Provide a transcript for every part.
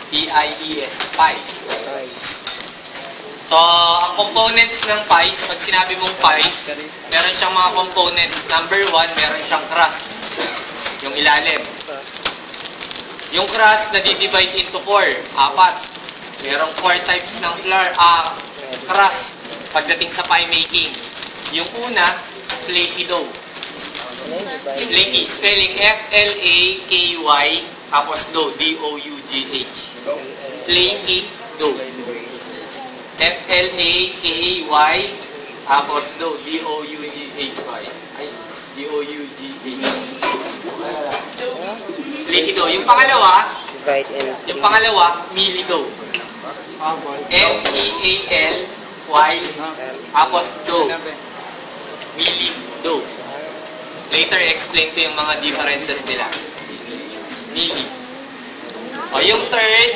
P-I-E-S, pies. So, ang components ng pies, pag sinabi mong pies, meron siyang mga components. Number 1, meron siyang crust. Yung ilalim. Yung crust, na-divide into 4. 4. Merong 4 types ng crust pagdating sa pie making. Yung una, flaky dough. Flaky, spelling F-L-A-K-Y, tapos dough, D-O-U-G-H. Flaky dough. F-L-A-K-Y, tapos dough, D-O-U-G-H-Y. D-O-U-G-H. Flaky dough. Yung pangalawa, mealy dough. M-E-A-L-Y, tapos dough. Mealy dough. Later, explain ko yung mga differences nila. Mealy. O, yung third,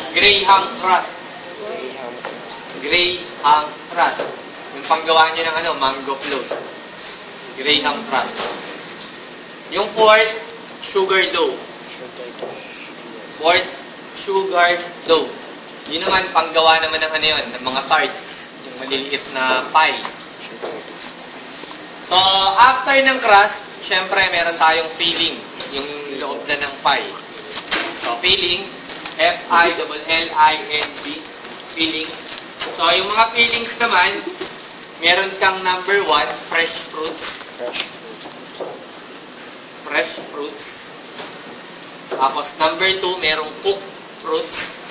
Graham crust. Graham crust. Yung panggawa nyo ng mango float. Graham crust. Yung fourth, sugar dough. Sugar dough. Yun naman, panggawa naman ng ng mga tarts. Yung maliliit na pies. So, after ng crust, syempre, meron tayong filling. Yung loob na ng pie. So, filling, F-I-L-L-I-N-G, filling. So, yung mga fillings naman, meron kang number 1, fresh fruits. Fresh fruits. Tapos, number 2, merong cooked fruits.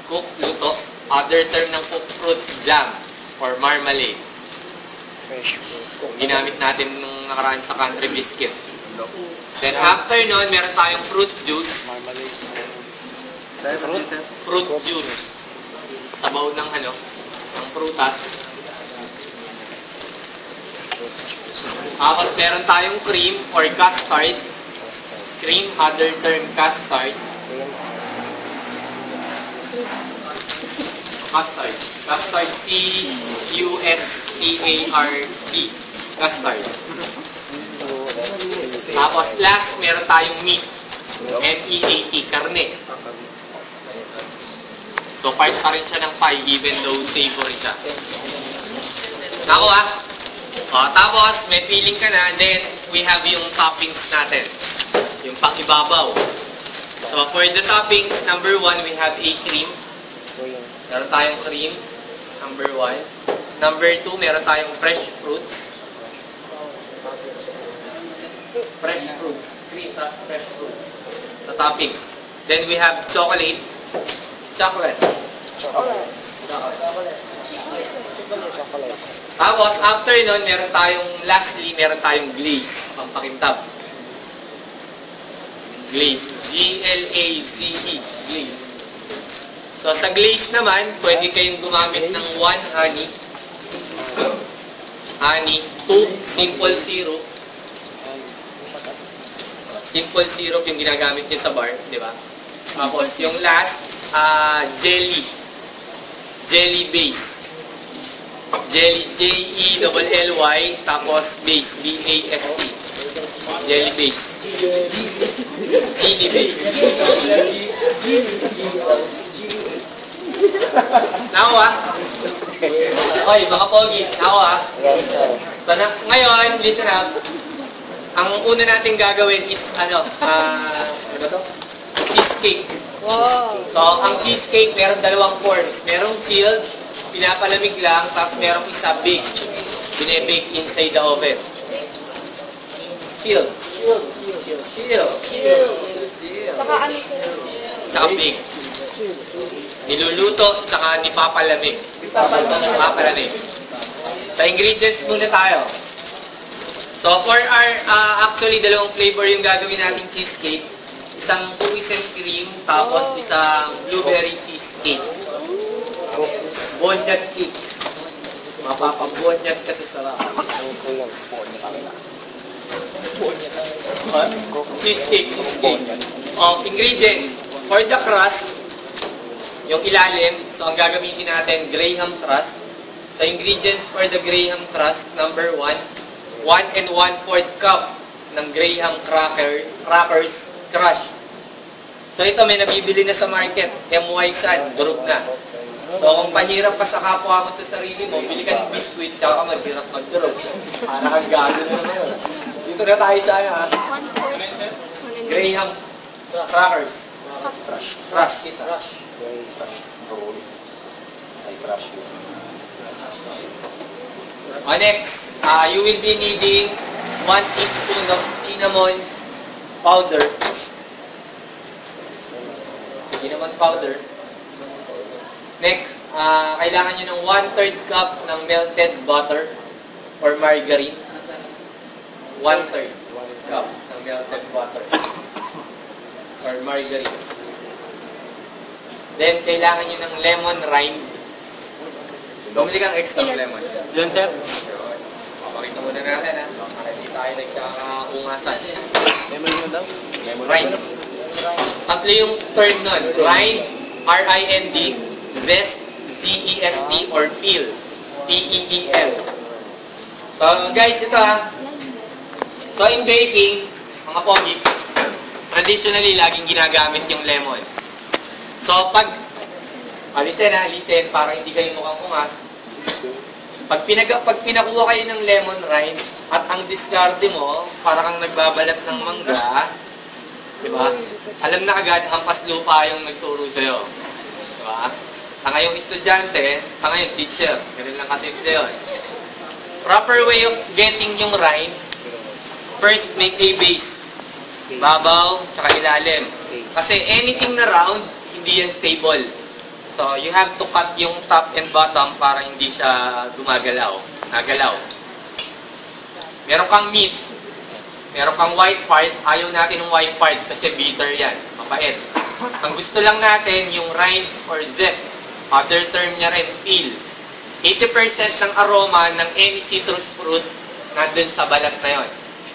Cooked, luto. Other term ng cooked fruit, jam or marmalade. Fresh fruit. Ginamit natin nung nakaraan sa country biscuit. Then, after nun, meron tayong fruit juice. Fruit juice. Sabaw ng ng prutas. Tapos meron tayong cream or custard. Cream, other term custard. Custard, C-U-S-T-A-R-D. Custard. Tapos last, meron tayong meat. M-E-A-T, karne. So, part pa rin siya ng pie even though savory siya. Nakuha? Tapos, may filling ka na. Then, we have yung toppings natin. Yung pang-ibabaw. So, for the toppings, number 1, we have a cream. Meron tayong cream. Number 1. Number 2, meron tayong fresh fruits. Fresh fruits. Cream plus fresh fruits. Sa toppings. Then, we have chocolate. Chocolates. Tapos, after nun, lastly, meron tayong glaze. Pampakintab. Glaze. G-L-A-Z-E. Glaze. So, sa glaze naman, pwede kayong gumamit ng 1 honey. 2 simple syrup. Simple syrup yung ginagamit nyo sa bar, di ba? Tapos, yung last, jelly. Jelly base. Jelly, J-E-L-L-Y, tapos base, B-A-S-E. Jelly base. Jelly base. Nakuha? Oy, mga pogi, nakuha? Yes, sir. So, ngayon, listen up. Ang una natin gagawin is, ano ba to? Cheesecake. Wow. So, ang cheesecake, meron dalawang forms. Merong chilled, pinapalamig lang, tapos merong isa baked. Bine-bake inside the oven. Chilled. Saka ano sir? Tsaka baked. Niluluto, tsaka nipapalamig. Nipapalamig. Sa ingredients muna tayo. So, for our, actually, dalawang flavor yung gagawin nating cheesecake. Isang cookies and cream, tapos isang blueberry cheesecake. Walnut cake. Mapapag-walnut kasi sarap. Cheesecake. Ingredients. For the crust, yung ilalim, so ang gagamitin natin, Graham crust. So, ingredients for the Graham crust, number 1, 1 and 1/4 cup ng Graham crackers, crush. So ito, may nabibili na sa market. MY San, durog na. So kung pahirap ka sa kapwa mo sa sarili mo, bili ka ng biskuit, tsaka ka maghirap magdurog. Para kang gago na ngayon. Dito na tayo sa ano, ha? Graham crackers. Crush kita. Next, you will be needing 1 teaspoon of cinnamon powder. Cinnamon powder. Next, kailangan nyo ng 1/3 cup ng melted butter or margarine. 1/3 cup ng melted butter or margarine. Then, kailangan nyo ng lemon rind. Bumili kang extra lemon. Yan, sir. Pakita muna natin, ha? Para hindi tayo nagkakaungasan. Lemon mo daw? Rind. Tatlo yung term nun. Rind, R-I-N-D, zest, Z-E-S-T, or peel, P-E-E-L. So, guys, ito ha. So, in baking, mga pogi, traditionally, laging ginagamit yung lemon. So, pag, alisin, para hindi kayo mukhang ungas. Pag pinakuha kayo ng lemon rind, at ang diskarte mo, para kang nagbabalat ng mangga, di ba? Alam na agad, hampas lupa yung nagturo sa'yo. Di ba? Tanga yung estudyante, tanga yung teacher. Ganun lang kasimple yun. Proper way of getting yung rind, first make a base. Babaw, tsaka ilalim. Kasi anything na round, hindi yan stable. So, you have to cut yung top and bottom para hindi siya nagalaw. Meron kang meat, meron kang white part, ayaw natin ng white part kasi bitter yan, mapait. Ang gusto lang natin yung rind or zest, other term niya rin, peel. 80% ng aroma ng any citrus fruit nandun sa balat na yon.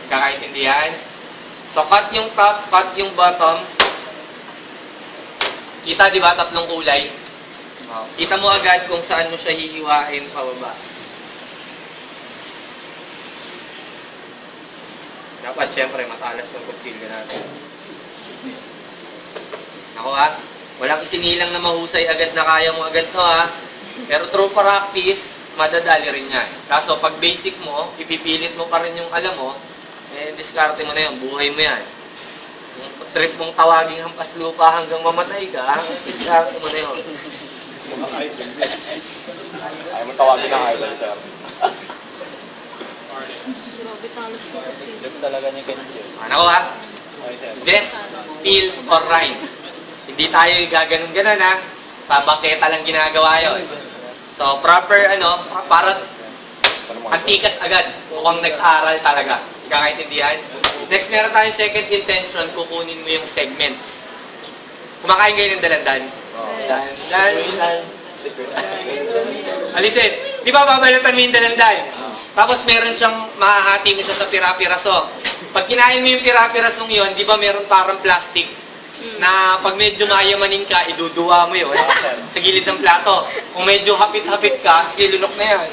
Kakaintindihan? So, cut yung top, cut yung bottom. Kita, di ba, tatlong kulay? Kita mo agad kung saan mo siya hihiwain pababa. Dapat, syempre, matalas yung kutsilyo natin. Ako ha, walang isinilang na mahusay agad na kaya mo agad to ha. Pero through practice, madadali rin yan. Kaso pag basic mo, ipipilit mo pa rin yung alam mo, eh, diskarte mo na yun, buhay mo yan. Yung trip mong tawaging hampas lupa hanggang mamatay ka, diskarte mo na yun. Ayaw mo tawagin ng idol, sir. Hindi talaga niya ganyan. Ano ha? Zest, peel, or rind. Hindi tayo gaganon-ganon ha. Sa bangketa lang ginagawa yun. So, proper para antikas agad. Mukhang nag-aral talaga. Kakaintindihan? Next, meron tayong second intention. Kukunin mo yung segments. Kumakain kayo ng dalandan. Dalandan. Alisin. Di ba babalatan mo yung dalandan? Tapos meron siyang, mahahati mo siya sa pira-piraso. Pag kinain mo yung pira-pirasong yun, di ba meron parang plastic na pag medyo mayamanin ka, iduduwa mo yun sa gilid ng plato. Kung medyo hapit-hapit ka, silunok na yan.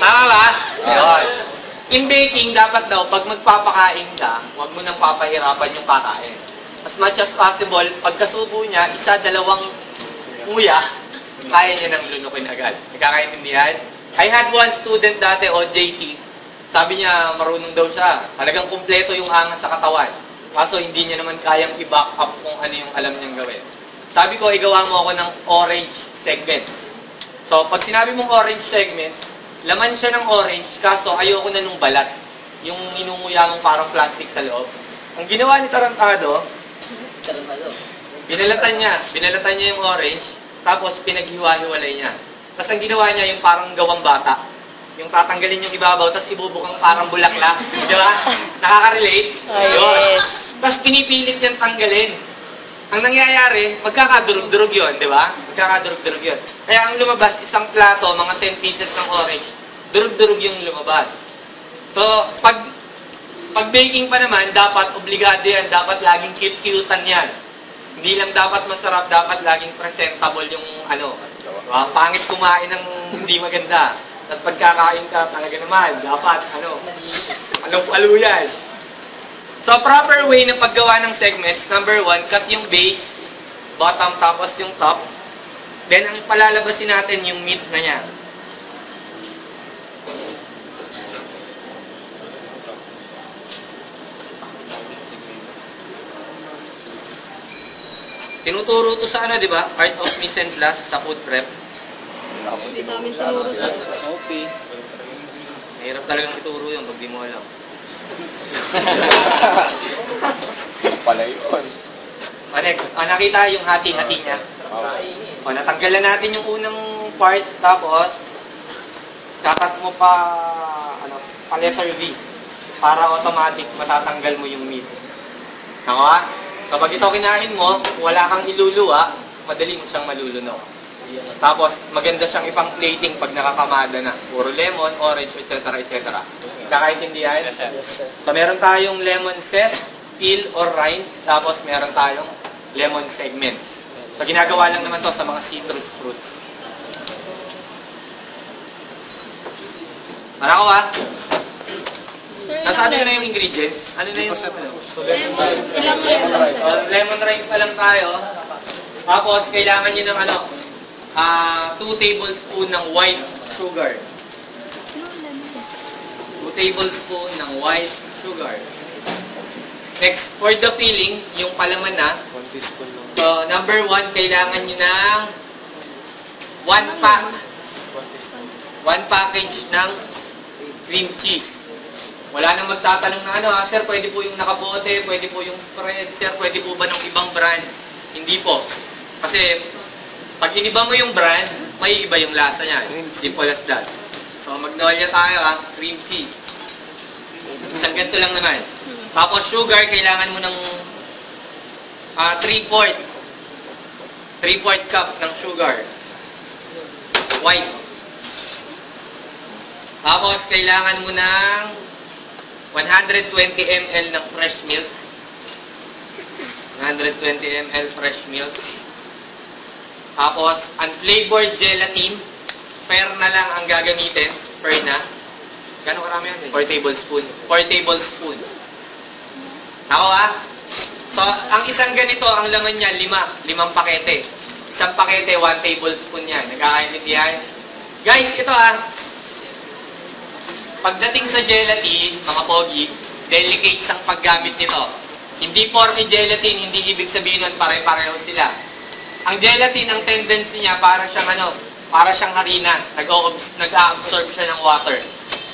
Tama ba? Yun. In baking, dapat daw, pag magpapakain ka, huwag mo nang papahirapan yung kakain. As much as possible, pagkasubo niya, isa, dalawang nguya, kaya niya nang lunukin agad. Nagkakaintindihan? I had one student dati, OJT. Sabi niya, marunong daw siya. Talagang kumpleto yung angas sa katawan. Kaso hindi niya naman kayang i-back up kung ano yung alam niyang gawin. Sabi ko, igawa mo ako ng orange segments. So, pag sinabi mong orange segments, laman siya ng orange, kaso ayoko na nung balat. Yung inunguya mong parang plastic sa loob. Ang ginawa ni Tarantado, binalatan niya yung orange, tapos pinaghiwa-hiwalay niya. Tapos ang ginawa niya yung parang gawang bata. Yung tatanggalin yung ibabaw, tapos ibubukang parang bulaklak. Di ba? Nakaka-relate? Yes. Tapos pinipilit niyang tanggalin. Ang nangyayari, magkakadurog-durog yun, di ba? Magkakadurog-durog yun. Kaya ang lumabas, isang plato, mga 10 pieces ng orange, durog-durog yung lumabas. So, pag baking pa naman, dapat obligado yan, dapat laging cute-cutean yan. Hindi lang dapat masarap, dapat laging presentable yung pangit kumain ng hindi maganda. At pagkakain ka talaga naman, dapat, alo-alo yan. So, proper way ng paggawa ng segments, number 1, cut yung base, bottom, tapos yung top. Then, ang palalabasin natin yung meat na niya. Tinuturo to sa ano, di ba? Art of mise en place sa food prep. Hindi sa amin tinuro sa... Okay. Mahirap talagang ituro yun pag di mo alam. Pala yun. O next, nakita yung hati-hati niya. O, natanggalan natin yung unang part, tapos kakat mo pa, pa letter V para automatic matatanggal mo yung meat. Naka? So, pag ito kinain mo, wala kang iluluwa, madali mo siyang malulunaw. Tapos, maganda siyang ipang plating pag nakakamada na. Puro lemon, orange, etc. etc. Kakaintindihan? Yes, sir. So, meron tayong lemon zest, peel or rind, tapos meron tayong lemon segments. So, ginagawa lang naman to sa mga citrus fruits. Ano ko Sir, nasabi ko na yung ingredients. Ano na yung lemon. Ilang lemon, sir? lemon rind pa lang tayo. Tapos, kailangan nyo ng 2 tablespoon ng white sugar. 2 tablespoon ng white sugar. Next, for the filling, yung palaman na. 1 teaspoon lang. So, number 1, kailangan nyo ng 1 pack. 1 package ng cream cheese. Wala nang magtatanong na sir, pwede po yung nakabote, pwede po yung spread, sir, pwede po ba ng ibang brand? Hindi po. Kasi, pag iniba mo yung brand, may iba yung lasa niya. Simple as that. So, magnolia tayo cream cheese. Isang ganito lang naman. Tapos, sugar, kailangan mo ng 3/4 cup ng sugar. White. Tapos, kailangan mo ng 120 ml ng fresh milk. 120 ml fresh milk. Tapos, unflavored gelatin. Fair na lang ang gagamitin. Fair na. Gano'ng karami yan? 4 tablespoon. 4 tablespoon. Ako So, ang isang ganito, ang laman niya, 5 pakete. Isang pakete, 1 tablespoon yan. Nagkakaintindihan? Guys, ito pagdating sa gelatin, mga pogi, delicate ang paggamit nito. Hindi porke gelatin, hindi ibig sabihin nun pare-pareho sila. Ang gelatin, ang tendency niya, para siyang harina. Nag-a-absorb siya ng water.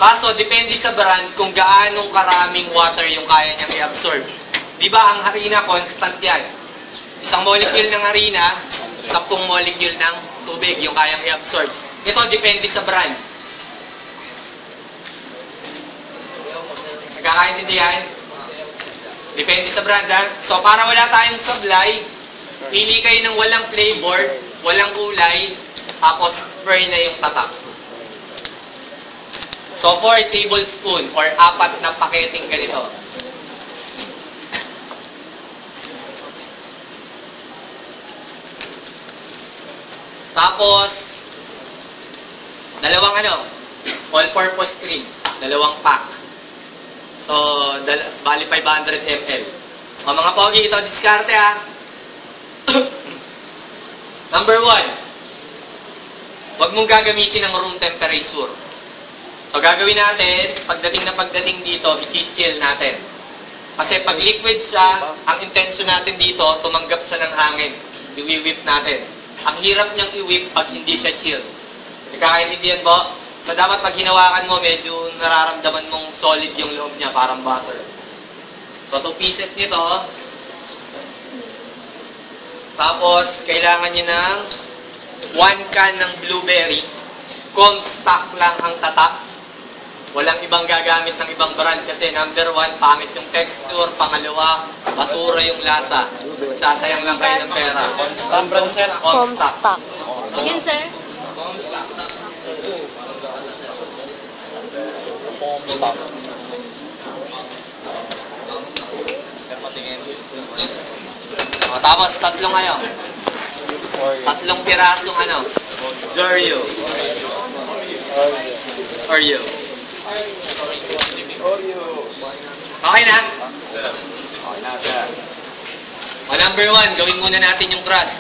Kaso, depende sa brand kung gaanong karaming water yung kaya niyang i-absorb. Di ba, ang harina, constant yan. Isang molecule ng harina, 10 molecule ng tubig yung kayang i-absorb. Ito, depende sa brand. Nagkakaintindihan? Depende sa brand, So, para wala tayong sablay, pili kayo ng walang flavor, walang kulay, tapos fry na yung tatak. So, 4 tablespoon or 4 na paketing ganito. Tapos, dalawang all-purpose cream. 2 pack. So, bali 500 ml. O mga pogi, ito, diskarte Number 1, huwag mong gagamitin ng room temperature. So, gagawin natin, pagdating dito, i-chill natin. Kasi pag liquid siya, ang intention natin dito, tumanggap siya ng hangin. I-whip natin. Ang hirap niyang i-whip pag hindi siya chill. Nagkakaintindihan po? So, dapat pag hinawakan mo, medyo nararamdaman mong solid yung loob niya, parang butter. So, 2 pieces nito. Tapos, kailangan niyo ng 1 can ng blueberry. Comstock lang ang tatak. Walang ibang gagamit ng ibang brand kasi number 1, pangit yung texture. Pangalawa, basura yung lasa. Sasayang lang kayo ng pera. Brand, sir? Comstock. Again, sir? Stop. Tapos, 3 3 pirasong Oreo. Okay na? Okay na, sir. O, number 1, gawin muna natin yung crust.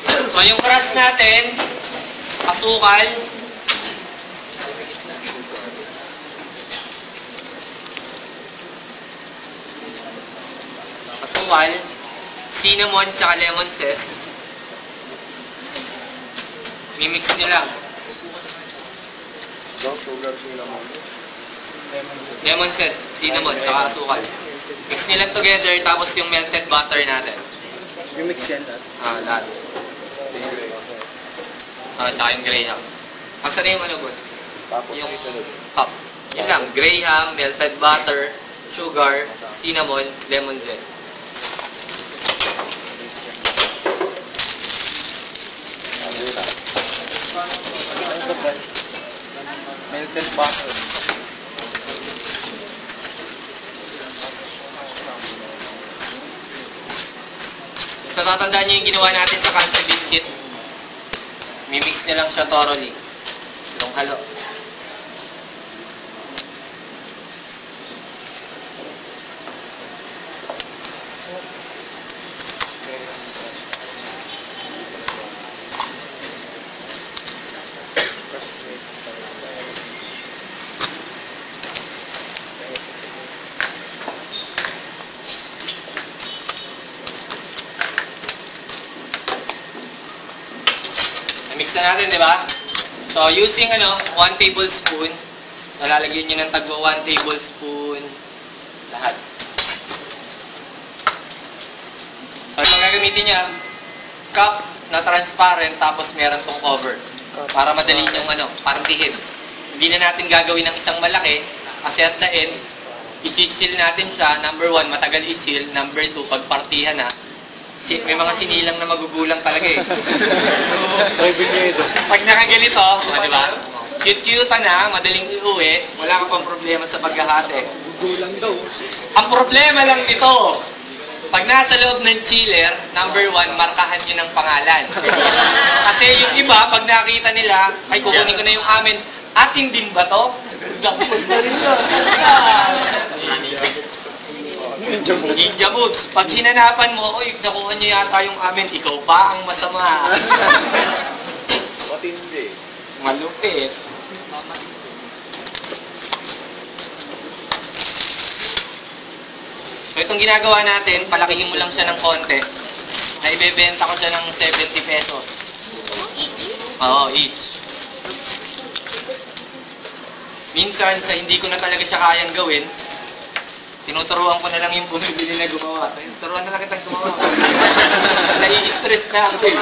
So, yung crust natin, asukal, cinnamon, tsaka lemon zest. Mimix nyo lang. Sugar, cinnamon. Lemon zest, cinnamon, tsaka asukal. Mix nyo lang together, tapos yung melted butter natin. Yung mix yan lahat. Lahat. Tsaka yung graham. Asa na yung ano, boss? Tapos Yung yung sunod. cup. Yun lang, graham, melted butter, sugar, cinnamon, lemon zest. Melted butter. Basta tatandaan nyo yung ginawa natin sa country biscuit. Mimix nyo lang siya thoroughly. Itong halo. Mix na natin, di ba? So, using 1 tablespoon, nalalagyan nyo ng tagwa 1 tablespoon lahat. So, ito gagamitin niya, cup na transparent tapos meron pong cover. Para madali yung partihin. Hindi na natin gagawin ng isang malaki kasi at the end, i-chill natin siya. Number 1, matagal i-chill. Number 2, pagpartihan na, may mga sinilang na magugulang talaga eh. Pag nakaganito, di ba? Cute-cute na, madaling iuwi, wala ka pang problema sa paghahati. Gugulang daw. Ang problema lang nito, pag nasa loob ng chiller, number 1, markahan nyo ng pangalan. Kasi yung iba, pag nakita nila, ay kukunin ko na yung amin, atin din ba to? Gapos na rin to. Ninja moves. Pag hinanapan mo, oy, nakuha niyo yata yung amin, ikaw pa ang masama. Matindi. Malupit. So itong ginagawa natin, palakihin mo lang siya ng konti. Na ibebenta ko siya ng 70 pesos. Oo, each. Minsan, sa hindi ko na talaga siya kayang gawin, tinuturuan ko na lang yung bumibili na gumawa. Turuan na lang kitang gumawa. Nai-stress na ako eh.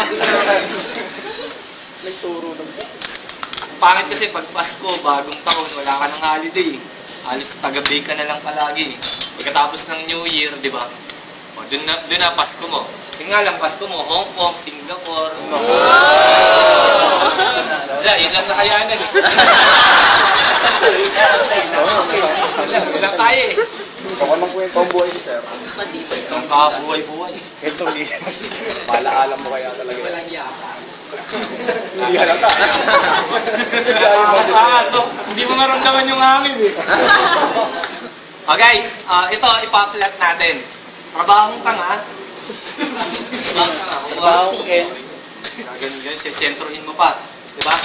Nagturo ng... Pangit kasi pag Pasko, bagong taon, wala ka ng holiday. Halos taga-bake ka na lang palagi. Pagkatapos ng New Year, di ba? O, dun na Pasko mo. Yung nga lang, Pasko mo, Hong Kong, Singapore. Wala, yun lang nakayanan eh. Ilang tayo eh. Baka magkwento ang buhay ni sir. Ang kabuhay-buhay. Ito, pala-alam mo kaya talaga. Walang yaka. Hindi halata. Hindi mo maramdaman yung hangin eh. Guys, ito ipa-flat natin. Trabahong tanga. Trabahong eh. Ganyan, sentrohin mo pa. Diba?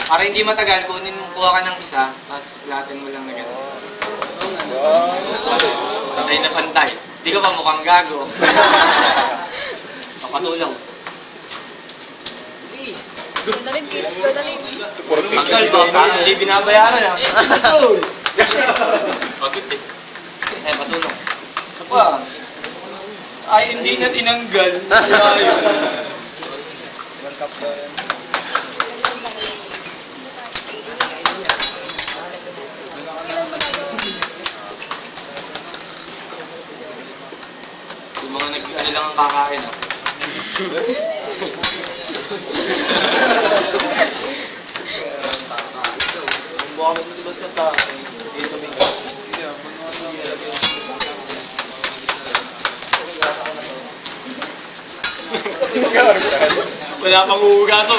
Para hindi matagal, kuha ka ng isa, tapos flatten mo lang na gano'n. Pantay na pantay. Hindi ka ba mukhang gago? Papatulong. Padaling, kilos, padaling. Tagal ba? Hindi binabayaran ah. Pagod eh. Patulong. Ano pa? Ay, hindi na tinanggal. Ilang cup na yan? Yung mga nag-ano lang ang kakain ah. Kung buwan kami dito sa tayo, dito may gas. Wala pang uugaso.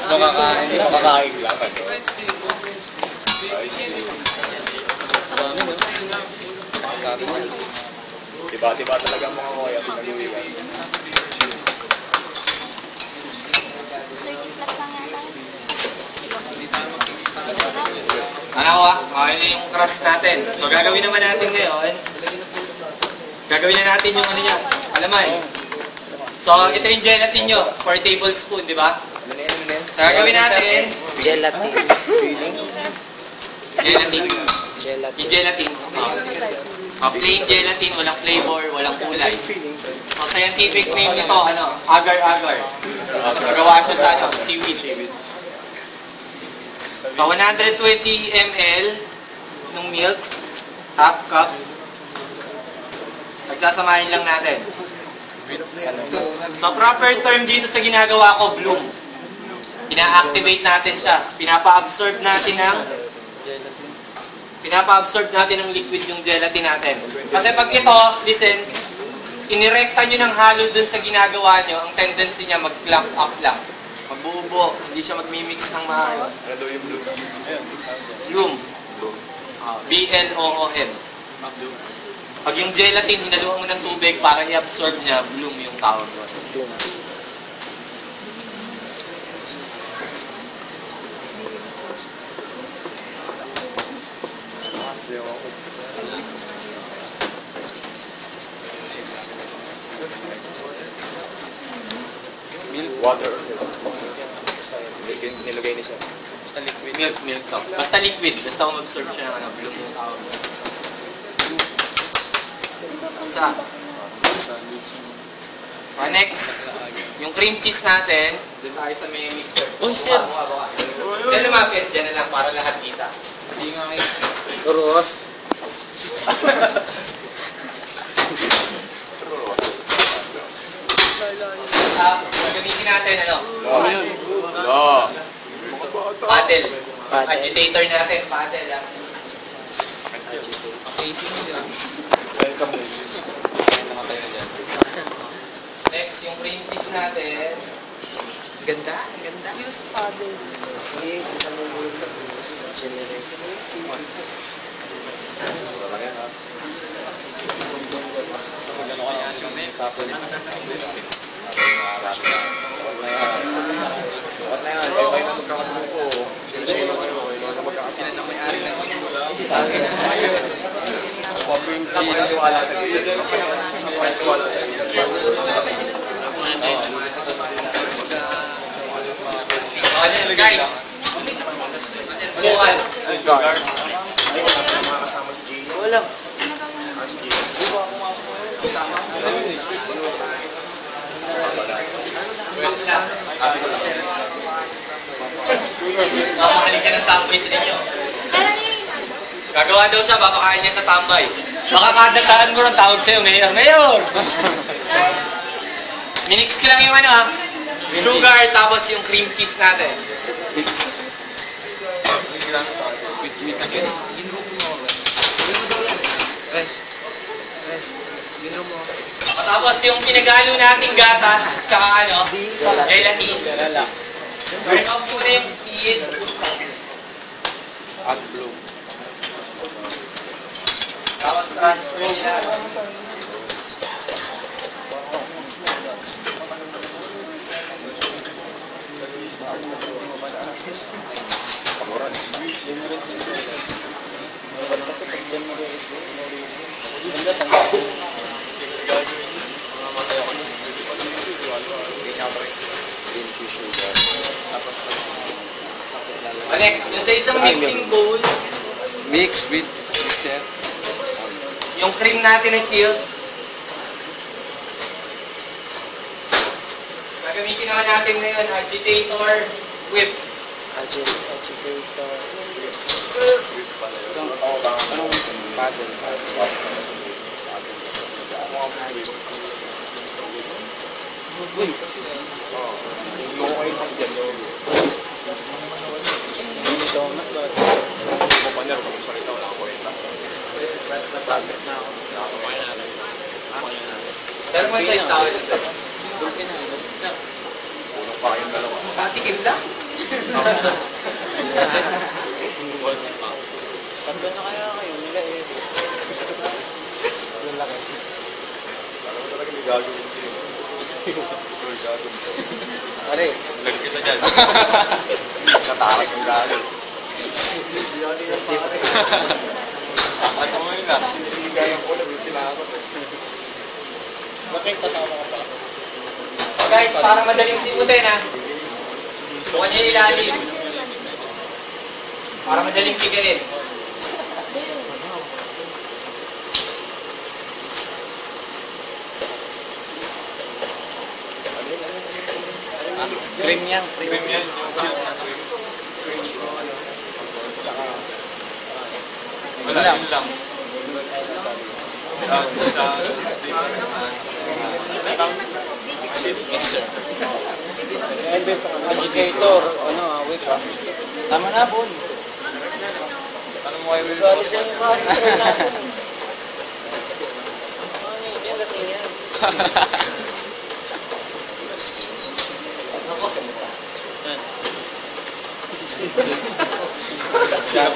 Makakain lang. Diba talaga ang mga kaya pinag-uwian. 30 plus lang yata. Ano ko okay na yung crust natin. So gagawin naman natin ngayon. Gagawin na natin yung ano yan. Alamay. So ito yung gelatin nyo. 4 tablespoon, di ba? So gagawin natin. Gelatin. Gelatin. Gelatin. Yung gelatin. Plain gelatin, walang flavor, walang kulay. So scientific name nito, agar-agar. Nagawa siya sa seaweed. So 120 ml ng milk, half cup. Pagsasamahin lang natin. So proper term dito sa ginagawa ko, bloom. Ina-activate natin siya. Pinapa-absorb natin ng liquid yung gelatin natin. Kasi pag ito, listen, inirekta nyo ng halo dun sa ginagawa nyo, ang tendency niya mag-clump up lang. Magbubo, hindi siya magmimix ng maayos. Ano daw yung blue? Bloom. B-L-O-O-M. Pag yung gelatin, hinaluan mo ng tubig para i-absorb niya, bloom yung tawag doon. Water. Nilagay niya siya. Basta liquid. Milk to. Basta liquid. Basta umabsorb siya ng bloom yung tawag doon. So next, yung cream cheese natin, doon tayo sa may mixer. Uy, sir. Kaya lumapit, dyan na lang para lahat kita. Hindi nga kayo. Turos. Gagamitin natin, No. paddle. Paddle. Agitator natin, paddle. Welcome. Next, yung cream cheese natin. Ganda, ganda. Use paddle. Guys, bukan. Wala. Makakalig ka ng tambay sa ninyo. Gagawa daw siya, papakain niya sa tambay. Baka kadataan mo rin tawag sa'yo, Mayor. Mayor! Minix ko lang yung sugar, tapos yung cream cheese natin. Tapos yung pinagalo nating gatas, tsaka gelatin. Turn off muna yung speed. At blue. Tapos transfer nila. Next, yung sa isang mixing bowl, Mix with mixer. yung cream natin na chilled. Gagamitin naman natin ngayon, agitator, whip. Agitator. Anong paddle? Uy! Okay lang dyan. Ito na. Kumpanya, kung salita wala ako rin. Nasabit na ako. Pero mo tayo tao yun. Unang pa kayong dalawa. Patikim lang. Pagka na kaya kayo nila Gago. Uy, gago. Pare. Lag kita dyan. Natarak yung gago. Angat mo yun ah. Sinisiga yung ulo, yung tinakot eh. Bakit kasama ka pa? Guys, para madaling simutin ha. Sukan niyo yung ilalim. Para madaling pigirin. Cream yan. Cream yan. Yung chill na cream. Wala, yun lang. Sa Mixer. Agitator. Ano, wait ah. Tama na, Bon. ano mo kayo will?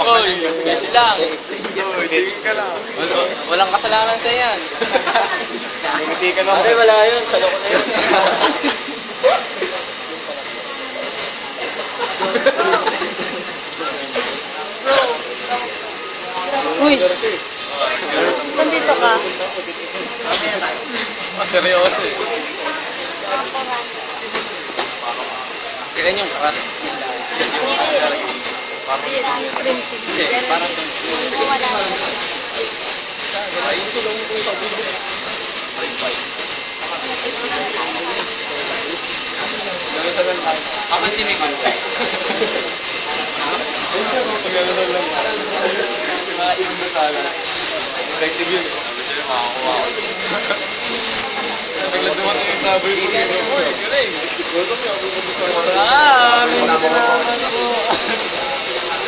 Oy, kasi lang. Uy, tingin ka lang. Walang kasalanan sa yan. Tingiti ka lang. Pare, wala yun. Salo ko na yun. Uy, nandito ka. Seryoso eh. Kailan yung crust? Hindi, parang Ako si Miguel. Mga isang na sana. Effective yun eh. Sabi sa'yo, makakuha ko. Bigla dumating yung saboy ko. Uy, galing. maraming salamat po.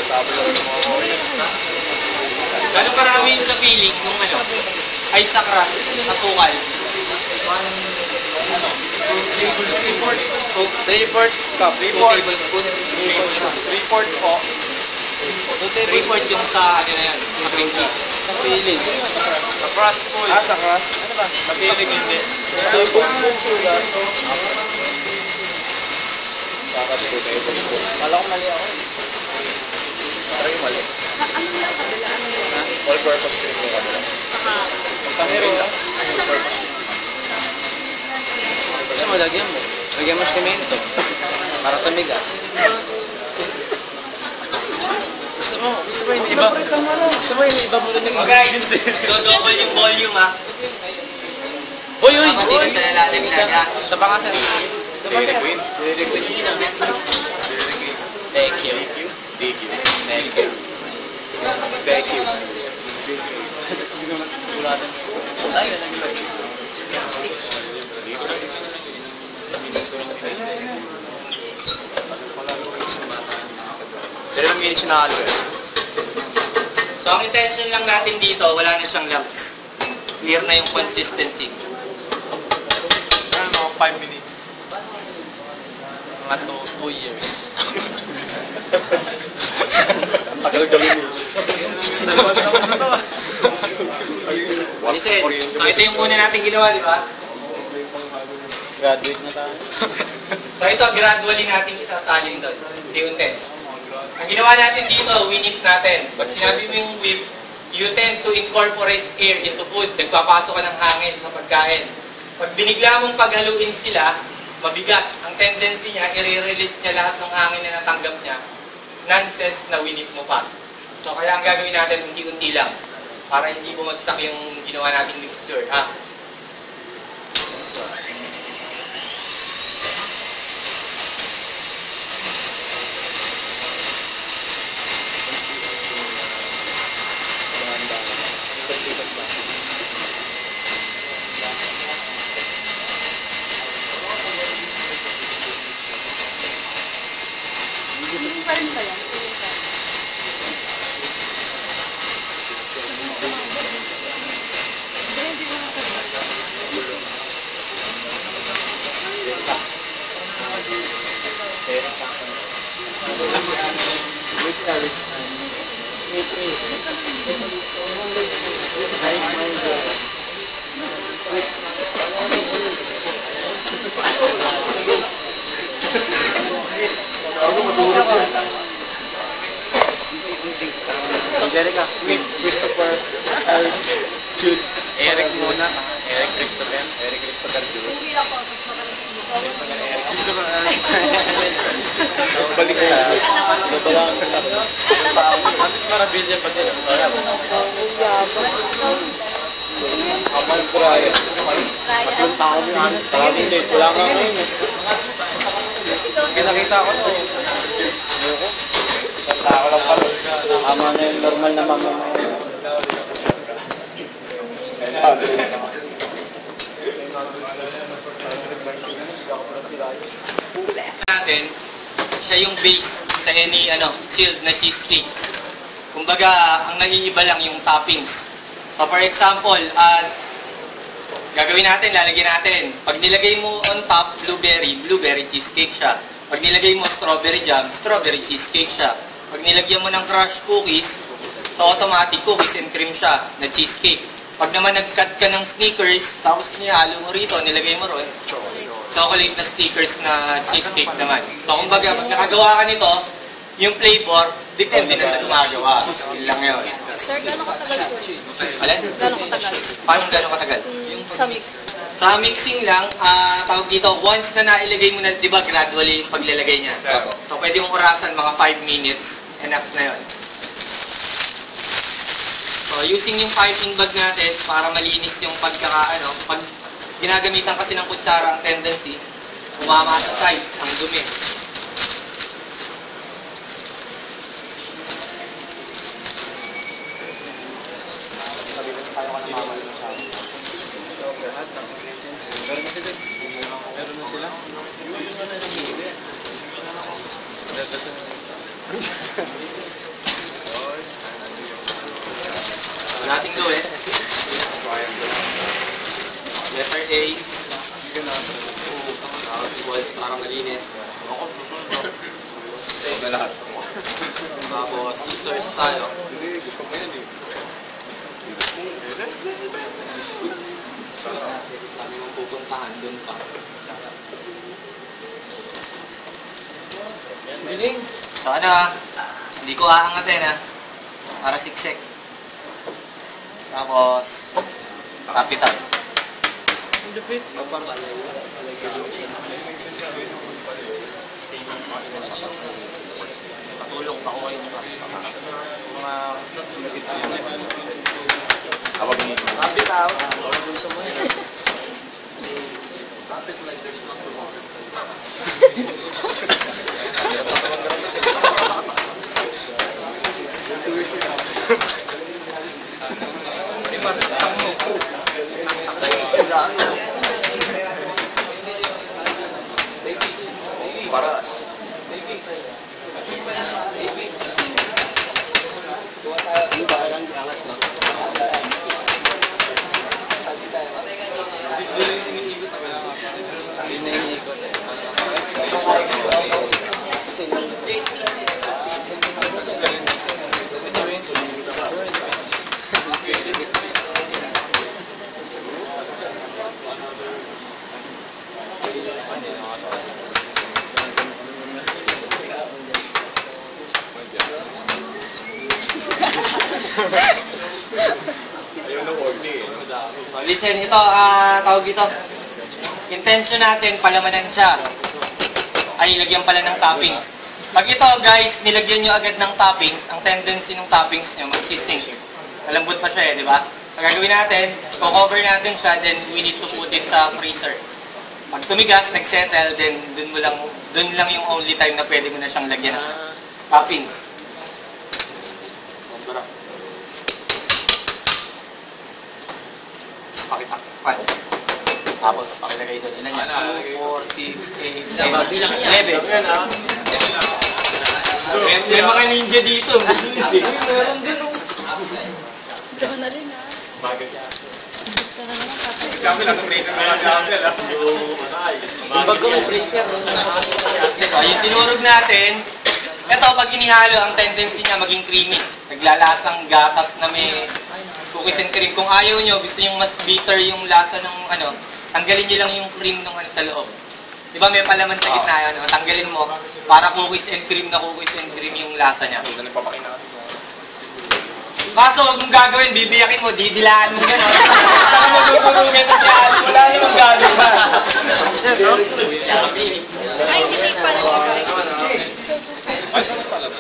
Saboy ko yung mga kuya. Gano'ng karami yung sa feeling nung ano? Ay sa crust, asukal. 3/4 cup. 2 tablespoon. 3/4 po. 3/4 yung sa ano na yan, sa cream cheese. Sa feeling. Sa crust po. Sa crust? Ano ba? Makilig hindi. Kala ko mali ako. Parang yung mali. All-purpose cream yung kabila. Pero, gusto mo lagyan mo. Lagyan mo simento. Para tumigas. Gusto mo yung iba? Gusto mo yung iba mo rin yung Guys, do-double yung volume ha. Uy, uy! Dapat di ka nalalaglag ha. Sa pangasan. Dairy Queen. Thank you. Thank you. Thank you. Thank you. Pero ang minutes na alo eh. So ang intention lang natin dito, wala na siyang lumps. Clear na yung consistency. Ano, 5 minutes. Mga 2 years. Tagal gawin mo. Listen, so ito yung una natin ginawa, di ba? Graduate na tayo. So ito, gradually natin isasalin doon. Unti-unti. Ang ginawa natin dito, winip natin. Pag sinabi mo yung whip, you tend to incorporate air into food. Nagpapasok ka ng hangin sa pagkain. Pag binigla mong paghaluin sila, mabigat. Ang tendency niya, i-release niya lahat ng hangin na natanggap niya. Nonsense na winip mo pa. So kaya ang gagawin natin, unti-unti lang. Para hindi bumagsak yung ginawa nating mixture. Ha? Pa rin ba yan? Wait, Angelica. Christopher L. Jude. Eric muna. Eric Christopher. Eric Christopher Jude. Hindi lang po, mas magaling po. Christopher L. Balik na. Babalang ka lang. Atis Marabilia pa din. Amal Brian. Ryan. Maraming date. Wala nga ngayon eh. Kaya nakita ko to. Tao lang pala. Tama na yung normal na mamamayan. Natin, siya yung base sa any sealed na cheesecake. Kumbaga, ang naiiba lang yung toppings. So for example, gagawin natin, lalagyan natin. Pag nilagay mo on top, blueberry cheesecake siya. Pag nilagay mo strawberry jam, strawberry cheesecake siya. Pag nilagyan mo ng crushed cookies, so automatic cookies and cream siya na cheesecake. Pag naman nag-cut ka ng Snickers, tapos nihalo mo rito, nilagay mo ron, chocolate na Snickers na cheesecake naman. So kumbaga, pag nakagawa ka nito, yung flavor, depende na sa gumagawa. Yun lang yun. Sir, gano'ng katagal po? Alin? Gano'ng katagal? Paano gano'ng katagal? Sa mix. Sa mixing lang, tawag dito, once na nailagay mo na, di ba, gradually yung paglalagay niya. So, pwede mong orasan mga 5 minutes, enough na yon. So, using yung piping bag natin para malinis yung pag ginagamitan kasi ng kutsara ang tendency, umama sa sides, ang dumi. Meron na sila? Nating gawin. Letter A. Para malinis. Save na lahat. Tapos, scissors tayo. Hindi, gusto ko yan eh. Kami mong pupuntahan dun pa. Biling. So hindi ko aangatin para siksik. Tapos, capital. Lupit. Patulong pa ko kayo. Mga Kapag mo. Capital. gusto mo yun. Capital like there's not tomorrow. Paras. Hindi na iniikot eh. Ayaw na order eh. Listen, ito, tawag ito. Intention natin, palamanan siya. Ay, lagyan pala ng toppings. Pag ito, guys, nilagyan nyo agad ng toppings, ang tendency ng toppings nyo, magsisink. Malambot pa siya di ba? So, gagawin natin, cover natin siya, then we need to put it sa freezer. Pag tumigas, nag-settle, then dun lang yung only time na pwede mo na siyang lagyan ng toppings. Pakitakpan. Tapos, pakilagay doon. Ilan yan? 2, 4, 6, 8, 10, 11. May mga ninja dito. Bilis eh. Meron din. Ito na rin Bagay. Ito na naman tapos. Kami lang sa freezer na lang sa akin. Yung bag ko may freezer. So, yung tinurog natin, ito pag inihalo, ang tendency niya maging creamy. Naglalasang gatas na may cookies and cream. Kung ayaw nyo, gusto nyo mas bitter yung lasa ng tanggalin nyo lang yung cream ng sa loob. Di ba may palaman sa gitna yan? O, tanggalin mo. Para cookies and cream na cookies and cream yung lasa niya. Kaso, huwag mong gagawin, bibiyakin mo, didilaan mo gano'n. Saka magpupulungan na siya. Wala namang gagawin ba? Ay, hindi pa nalagay.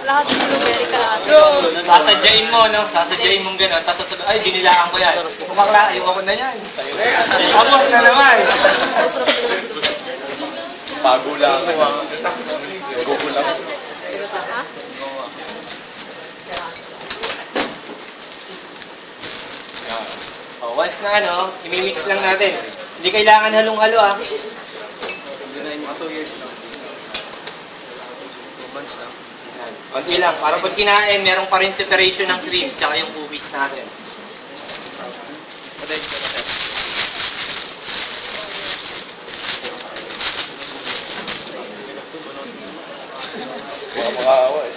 Lahat ng blueberry kalahati. Sasadyain mo, no? Sasadyain mong gano'n. Tapos sasabi, ay, dinilaan ko yan. Kumakla, ayoko na yan. Abot na naman. Bago lang. Bago lang. Ha? Once na ano, imimix lang natin. Hindi kailangan halong-halo ah. Ganahin mo 2 years na. 2 months na. Yan. Konti lang. Para pag kinain, meron pa rin separation ng cream tsaka yung cookies natin. Makakawa eh.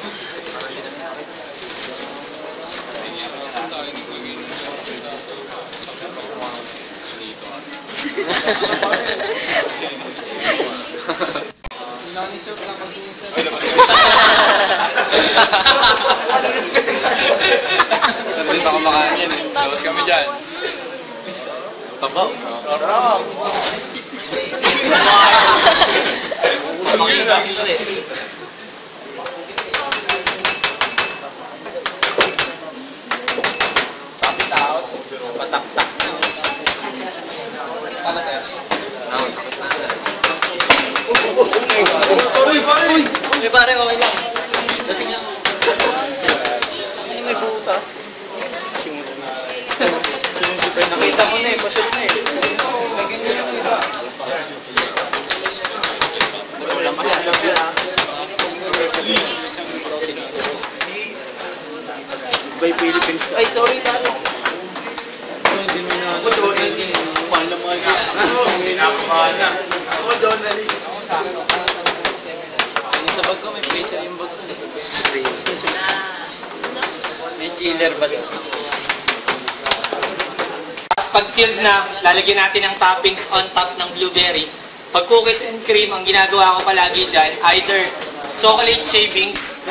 Ay, labas yun. Hindi pa kumakain yan. Labas kami dyan. Tabaw. Sarap! Makikita ito eh. Tapit out. Patak-tak na. Ano sa'yo? Takot na na. Uy, pare! Eh pare, okay lang. Lasing lang. Ay, may butas. Nakita ko na eh, pasyal na eh. Wala masyal. By Philippines ka. Ay, sorry talo. Hindi mo na. Ako, Donald. Mahal na mahal ka. Pinakamahal na. Ako, Donald. Yung sa bag ko, may freezer yung bag ko. May chiller ba doon? Tapos pag chilled na, lalagyan natin ng toppings on top ng blueberry. Pag cookies and cream, ang ginagawa ko palagi dyan, either chocolate shavings,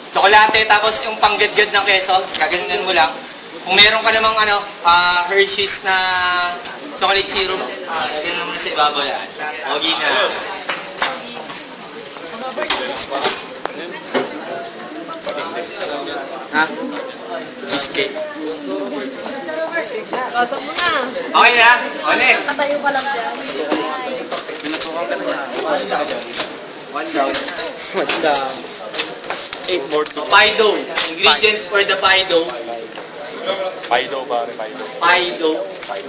tsokolate, tapos yung panggadgad ng keso, gaganan mo lang. Kung meron ka namang Hershey's na chocolate syrup, lagyan naman sa ibabaw yan. Okay na. Ha? Cheesecake. Pasok mo na. Okay na? O next. Katayo ka lang dyan. Pinatukan ka na yan. One down. What's down? 8 more to. Pie dough. Ingredients for the pie dough. Paido, pare, Paido. Pie dough.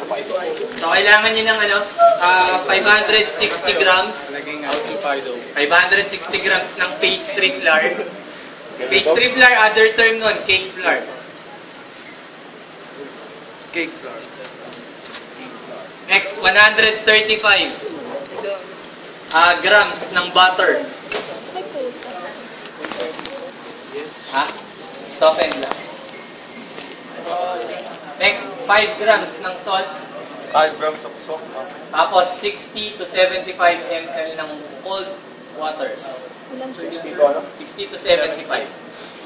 Paido. So, kailangan nyo ng 560 grams. Naging outside dough. 560 grams ng pastry flour. Pastry flour, other term nun, cake flour. Cake flour. Next, 135 grams ng butter. Ha? Soften lang. Next, 5 grams ng salt. 5 grams of salt. Tapos, 60 to 75 ml ng cold water. 60 dollars. 60 to 75. 5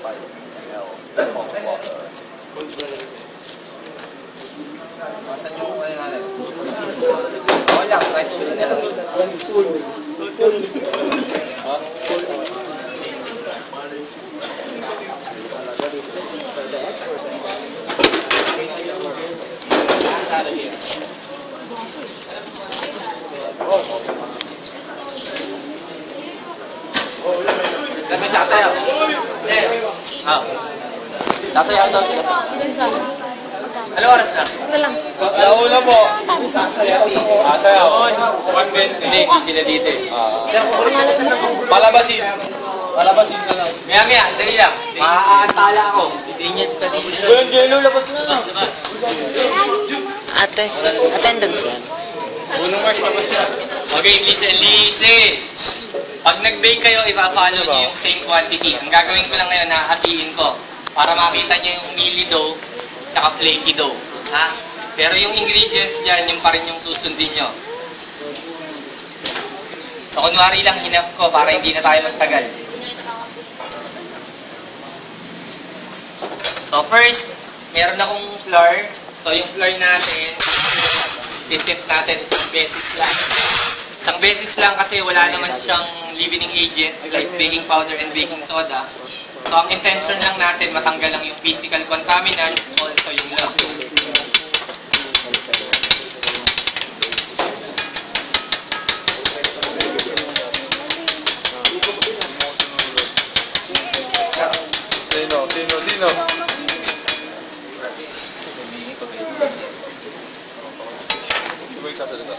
ml of water. Masan yung ano natin? Okay lang, kahit tubig na lang. Kasi sasayaw. Ah. Sasayaw daw siya. Dun sa Ano oras na? Ano lang. Nauna mo. Sasayaw. Hindi, sila dito eh. Sir, kukulit ka sa lang. Palabasin. Palabasin ka lang. Maya, dali lang. Maaantala ako. Inyat pa dito. Well, Jello, labas na. Labas. Ate, attendance yan. Unong March labas na. Okay, listen. Pag nag-bake kayo, ipa-follow nyo yung same quantity. Ang gagawin ko lang ngayon, hahatiin ko. Para makita nyo yung mealy dough, tsaka flaky dough. Ha? Pero yung ingredients dyan, yung pa rin yung susundin nyo. So, So, kunwari lang hinap ko para hindi na tayo magtagal. So, first, meron akong flour. So, yung flour natin, i-set natin isang beses lang. Isang beses lang kasi wala naman siyang leavening agent like baking powder and baking soda. So, ang intention lang natin, matanggal lang yung physical contaminants, also yung love. Sino? Sabay sa salita.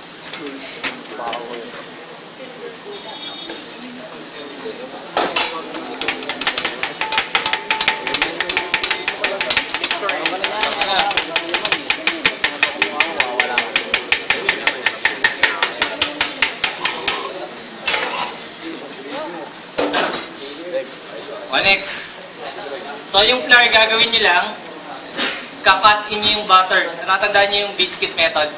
Next. So, yung flour, gagawin nyo lang, kakat in nyo yung butter. Natatandaan nyo yung biscuit method?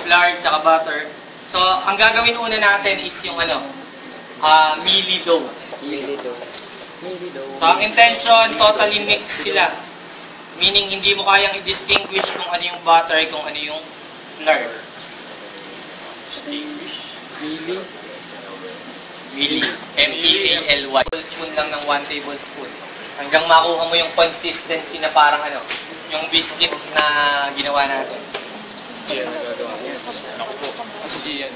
Flour, tsaka butter. So, ang gagawin una natin is yung mealy dough. So, ang intention, totally mix sila. Meaning, hindi mo kayang i-distinguish kung ano yung butter, kung ano yung flour. Mealy. M-E-A-L-Y. Tablespoon lang ng 1 tablespoon. Hanggang makuha mo yung consistency na parang yung biscuit na ginawa natin. Gian, gagawa niya. Naku po. Si Gian.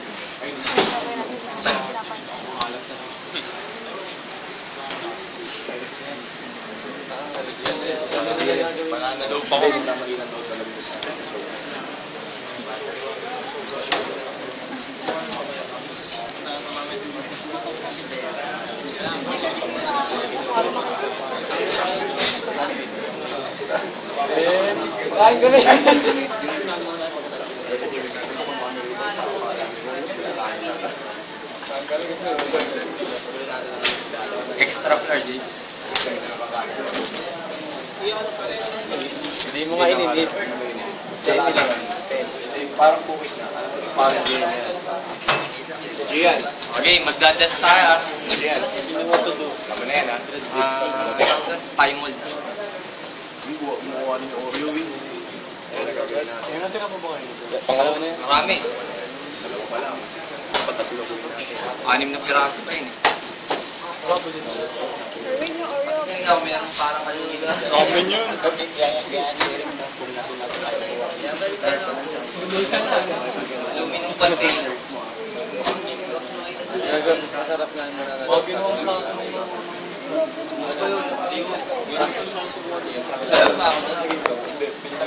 Pananalo pa ko. Kain kami. Extra flour, Jay. Hindi mo nga ininit. Same lang. Same. Parang cookies na. Parang Gian. Okay, magdadas tayo. Gian. What to do? Tama na yan, ha? Pie mold. Yan natin ang pabangayin. Pangalawa na yan. Marami. Dalawa pa lang. Patatlo ko natin. 6 na piraso pa yun. Erwin, yung Oreo. Yung meron parang maliligas. Common yun. Aluminum container. Masarap nga mo na.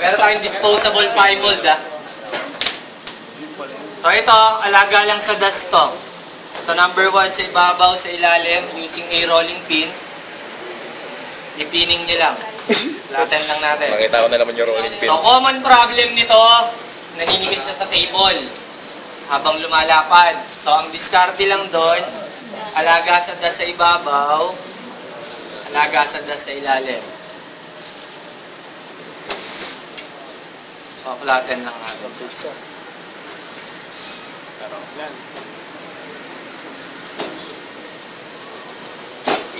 Meron tayong disposable pie mold, So ito, alaga lang sa dust to. So number 1 sa ibabaw, sa ilalim, using a rolling pin. Ipining nyo lang. Flatten lang natin. Makita ko na naman yung rolling pin. So common problem nito, naniningit siya sa table habang lumalapad. So ang diskarte lang doon, alaga sa dust sa ibabaw, alaga sa dust sa ilalim. So flatten lang natin.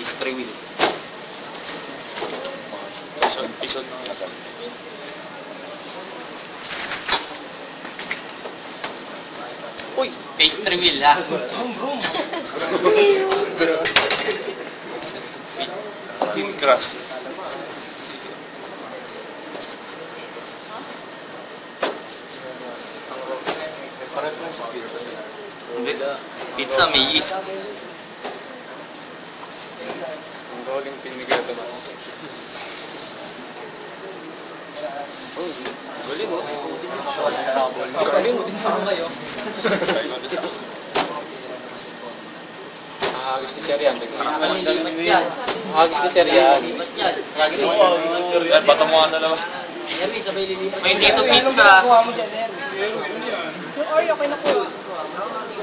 Pastry wheel. Isod ng lasal. Uy! Pastry wheel, ha? Thin crust. Hindi. Pizza may yeast. Ang rolling pin ni Gato na. Oh, galing mo. Galing mo din sa kayo. Ahagis ni Sir yan. Ahagis ni Sir yan. Bata mo nga sa labas. May dito pizza. Yung Oreo, kinukuha.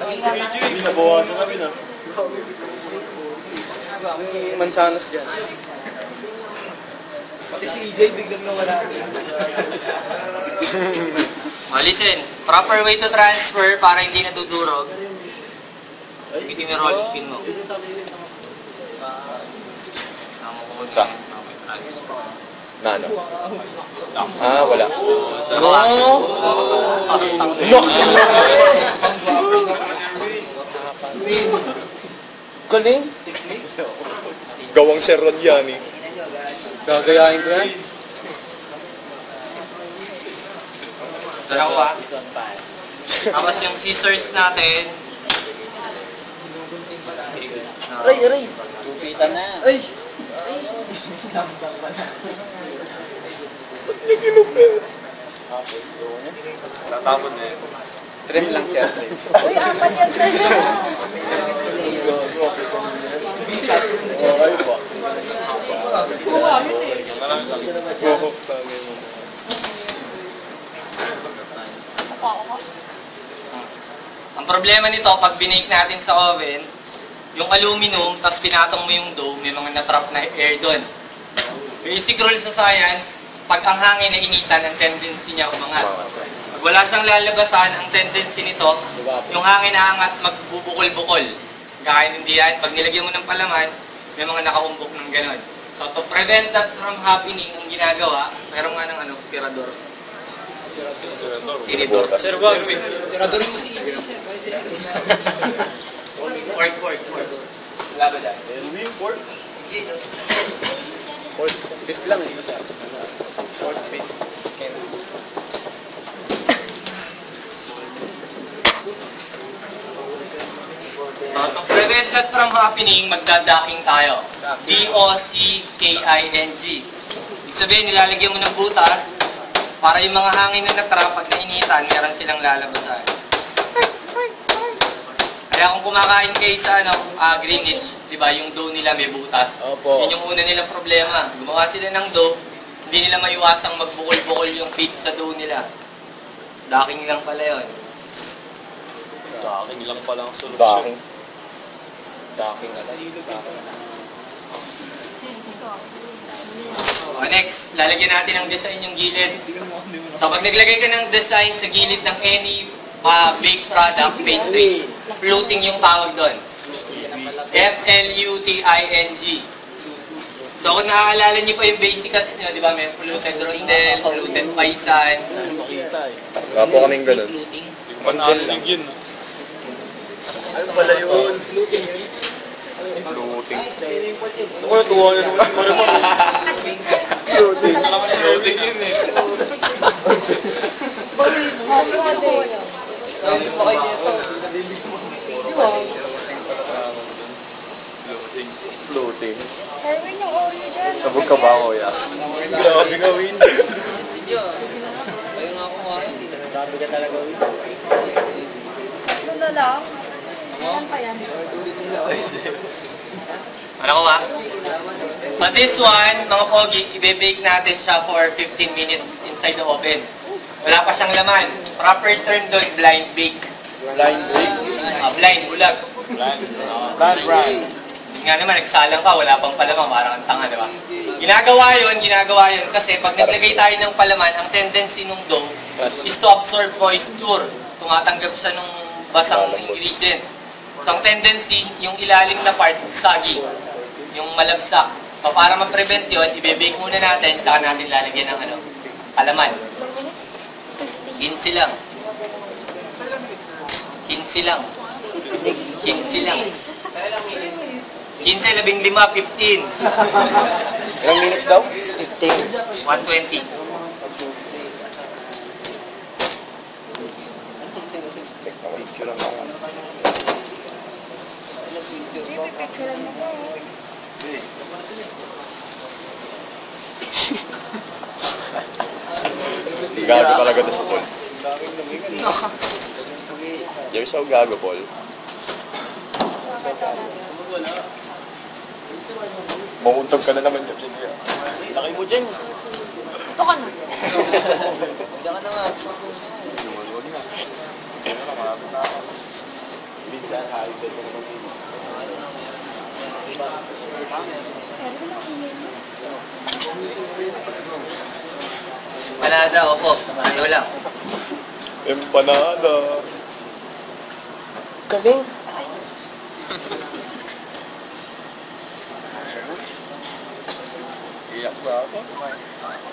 Binabawasan namin, ha? Mansanas dyan. Pati si EJ biglang nawala. Listen, proper way to transfer para hindi nadudurog. Hindi may rolling pin mo. Sa? Na ano? Ah, wala. No! Galing. Gawang Sherrod yan eh. Gagayahin ko yan. Dalawa. Tapos yung scissors natin. Aray, aray. Tupitan na. Ay! Tatapon na yun. Trim lang siya. Uy, apat yan sa'yo. Okay po. Ang problema nito, pag binake natin sa oven, yung aluminum, tapos pinatong mo yung dough, may mga natrap na air doon. Basic rule sa science, pag ang hangin na initan, ang tendency niya umangat. Pag wala siyang lalabasan, ang tendency nito, yung hangin na angat, magbubukol-bukol. Kaya hindi yan. Pag nilagyan mo ng palaman, may mga nakaumbok ng gano'n. So to prevent that from happening, ang ginagawa, meron nga ng tirador. Tinidor. Sir, wag. Tirador mo si Iggy, sir. Fork. Wala ba dahil? Elwin, fork? Fork. Beef lang eh. Fork beef. To prevent that from happening, magdadocking tayo. D-O-C-K-I-N-G. Ibig sabihin, nilalagyan mo ng butas para yung mga hangin na natrap, pag nainitan, meron silang lalabasan. Kaya kung kumakain kayo sa Greenwich, di ba, yung dough nila may butas. Opo. Yun yung una nilang problema. Gumawa sila ng dough, hindi nila maiwasang magbukol-bukol yung feet sa dough nila. Docking lang pala yun. Daking lang pala ang solusyon. Daking. Daking na lang. O, next, lalagyan natin ng design yung gilid. So, pag naglagay ka ng design sa gilid ng any baked product, pastries, fluting yung tawag doon. F-L-U-T-I-N-G. So, kung naaalala niyo pa yung basic cuts niyo, di ba, may fluted rondel, fluted paisan. Wala po kaming ganun. Panaalig yun. Ano pala yun? Fluting. Ako natuwa na naman. Floating. Fluting yun eh. Floating. Erwin, yung Oreo dyan. Sabog ka ba ako, ya? Grabe nga, Win. Ito na lang. Ayan pa yan. Ano ko ba? So, this one, mga pogi, i-bake natin siya for 15 minutes inside the oven. Wala pa siyang laman. Proper term doon, blind bake. Blind break. Blind, bulag. Blind break. Nga naman, nagsalang ka, wala pang palaman, parang ang tanga, di ba? Ginagawa yun kasi pag naglagay tayo ng palaman, ang tendency ng dough is to absorb moisture. Tumatanggap siya ng basang ingredient. So, ang tendency, yung ilalim na part, sagi. Yung malabsak. So, para ma-prevent yun, i-bake muna natin, saka natin lalagyan ng palaman. 15 lang. 15 lang. 15 lang. 15, 15, 15. Ilang minutes daw? 15. 120. Picture lang ako. Pipipicturean mo ko. Gago talaga to sa Paul. You're so gago, Paul. Mamuntog ka na naman dyan, Julia. Laki mo dyan. Ito ka na. Diyan ka na nga. Minsan, hari ka ito naman. Erwin, ang ingay mo. Panada, opo. Ayaw lang. Empanada. Galing. Iyak ba ako?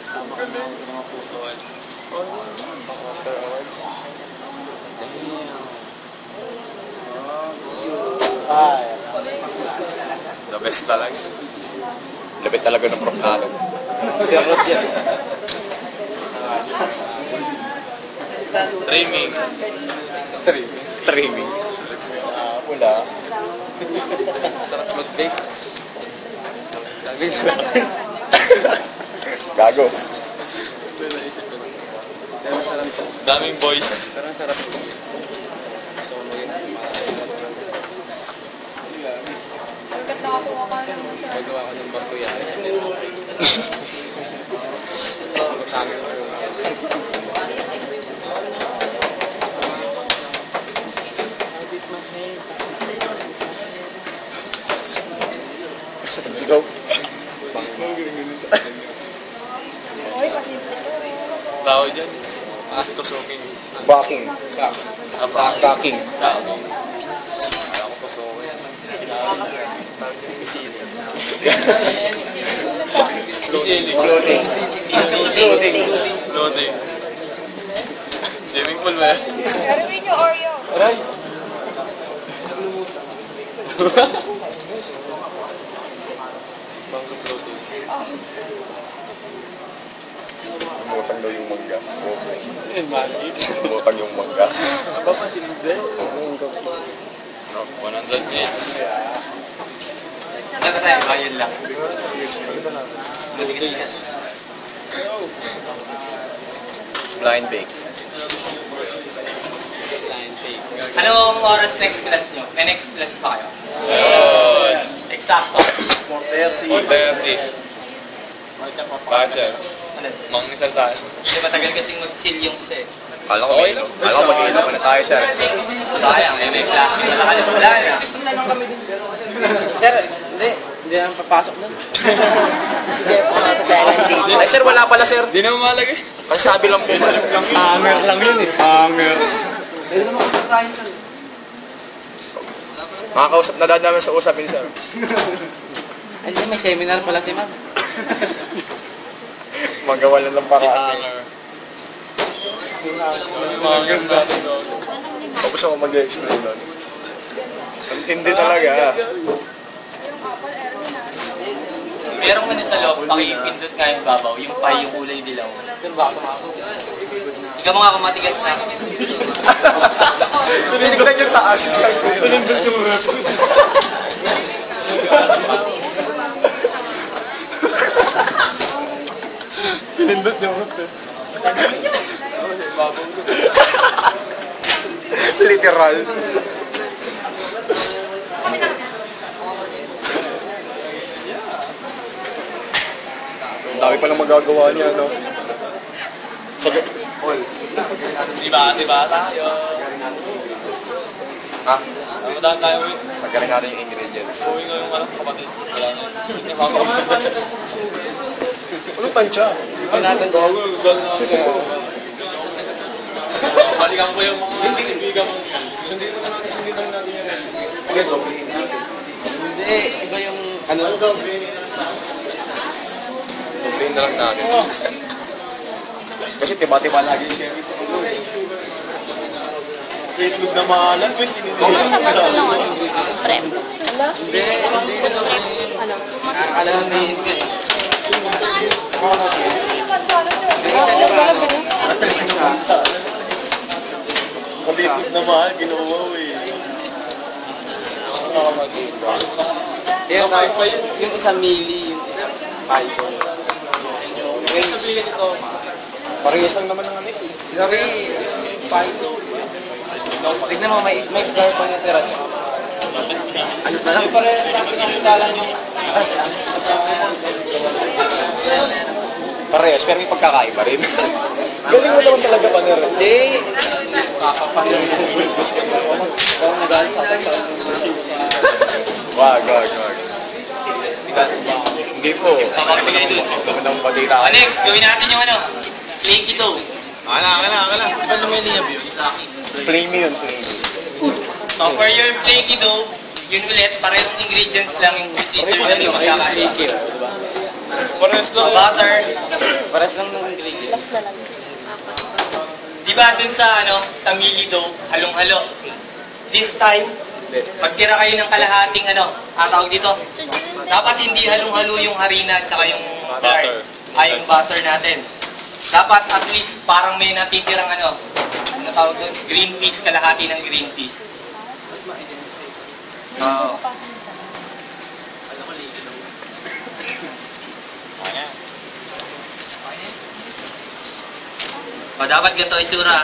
Kasama ka na ng mga putuan. Oscar Awards. The best talaga. Labit talaga ng Prof. Alon. Si Rod yan. Trimming. Trimming. Wala. Sarap mag-bake. Gago. Pero sarap siya. Daming boys. Pero ang sarap ito. Gusto ko maging Hanggat nakakuha ka naman sa... magawa ko ng barko yan. Let's go. Uy, pasimple to. Tao dyan. Tusuking. Backing. Backing. Ako tusukin. Floating. Floating. Swimming pool ba? Erwin yung Oreo. Aray! Bangka floating. Butang daw yung mangga. Butang yung mangga. Aba pa si Lizelle? 100 hits. Ano ba tayo? Ayun lang. Blind bake. Anong oras next class nyo? May next class pa kayo? Yun! Eksakto. 4:30. Bachelor. Ano? Mangisal tayo. Hindi matagal kasing mag-chill yung isa eh. Kala ko mag-iinom pa na tayo, sir. Sayang, may klase na tayo. Wala na. Sir, hindi. Hindi ang papasok doon. Ay, sir, wala pala, sir. Hindi naman malagay. Kasi sabi lang po. Hanger lang yun eh. Hanger. Makakausap na namin sa usapin, sir. Hindi, may seminar pala si ma'am. Magawa lang ng paraan. Hanger ba? Tapos ako mag-explain doon. Ang tindi talaga. Yung apple, Erwin ha. Merong ano sa loob, pakipindot nga yung babaw, yung pie, yung kulay dilaw. Pero baka ako. Ikaw mo nga kung matigas na. Tuloy ko lang yung taas. Pinindot yung rep. Pinindot yung rep. Literal. Ang dami palang magagawa niya, no? Sagot. Diba tayo? Ha? Dahan tayo, Will. Sagarin natin yung ingredients. Uwi nga yung kapatid. Wala na. Anong tansya? Hindi natin Bago, nagdala natin. Balikan ko yung mga kaibigan mo. Sundin na natin yung recipe. Sige, doblihin natin. Hindi, iba yung ano. Doblihin na lang natin. Kasi tiba-tiba lagi yung chemistry. Itlog na mahalan, wait, Ano siya marunong ano? Prep. Hindi, hindi ko naman. Ano? Alam mo na yun. Hindi naman sana siya. Oo, wala ba? Pag itlog na mahal, ginawa mo eh. Yung isang mili, yung isang python. Sabihin ito, parehas lang naman ng ano eh. Hindi, yung python. Tignan mo, may flour pang natira siya. Ano pa lang? Parehas lang pinakitalan yung... Parehas, pero may pagkakaiba rin. Galing mo naman talaga, Paner. Hindi. Kakapaner na si Wilbus. Kung nagal sa atin sa... Wag. Hindi po. Papagbigay dun. Unang balita. Next, gawin natin yung ano, flaky dough. Akala. Iba lumiliyab yun? Plain yun. So for your flaky dough, yun ulit, parehong ingredients lang yung procedure lang yung magkakaiba. Parehas lang. Butter. Pares lang ng ingredients. Last na lang. Di ba dun sa sa mili dough, halong-halo. This time, magtira kayo ng kalahating tawag dito. Dapat hindi halong-halo yung harina at saka yung lard. Yung butter natin. Dapat at least parang may natitirang tawag doon? Green peas, kalahati ng green peas. Dapat ganito itsura.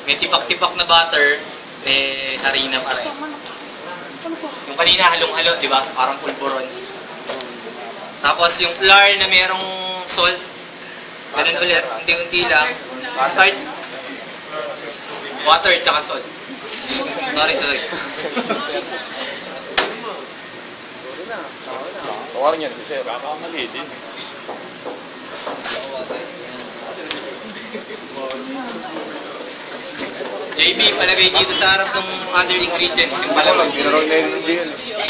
May tipak-tipak na butter, may harina pa rin. Yung kanina halong-halo, di ba? Parang pulburon. Tapos yung flour na merong salt, ganun ulit, unti-unti lang. Start. Water tsaka salt. Sorry. Tawarin yan, kasi kakamali din. JB, palagay dito sa harap ng other ingredients, yung palaman. Ginarong na yun din.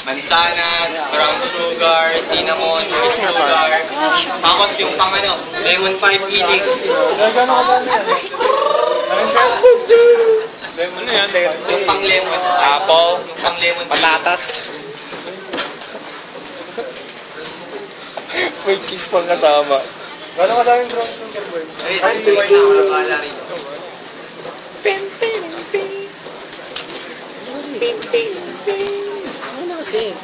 Mansanas, brown sugar, cinnamon, roast sugar. Tapos yung pang lemon 5 filling. Lemon na yan. Yung pang lemon. Apple. Yung pang lemon. Patatas. May cheese pang kasama. Gano'n kadaming brown sugar, boy? Ay, antiway na ako. Bahala rin. Ano kasi?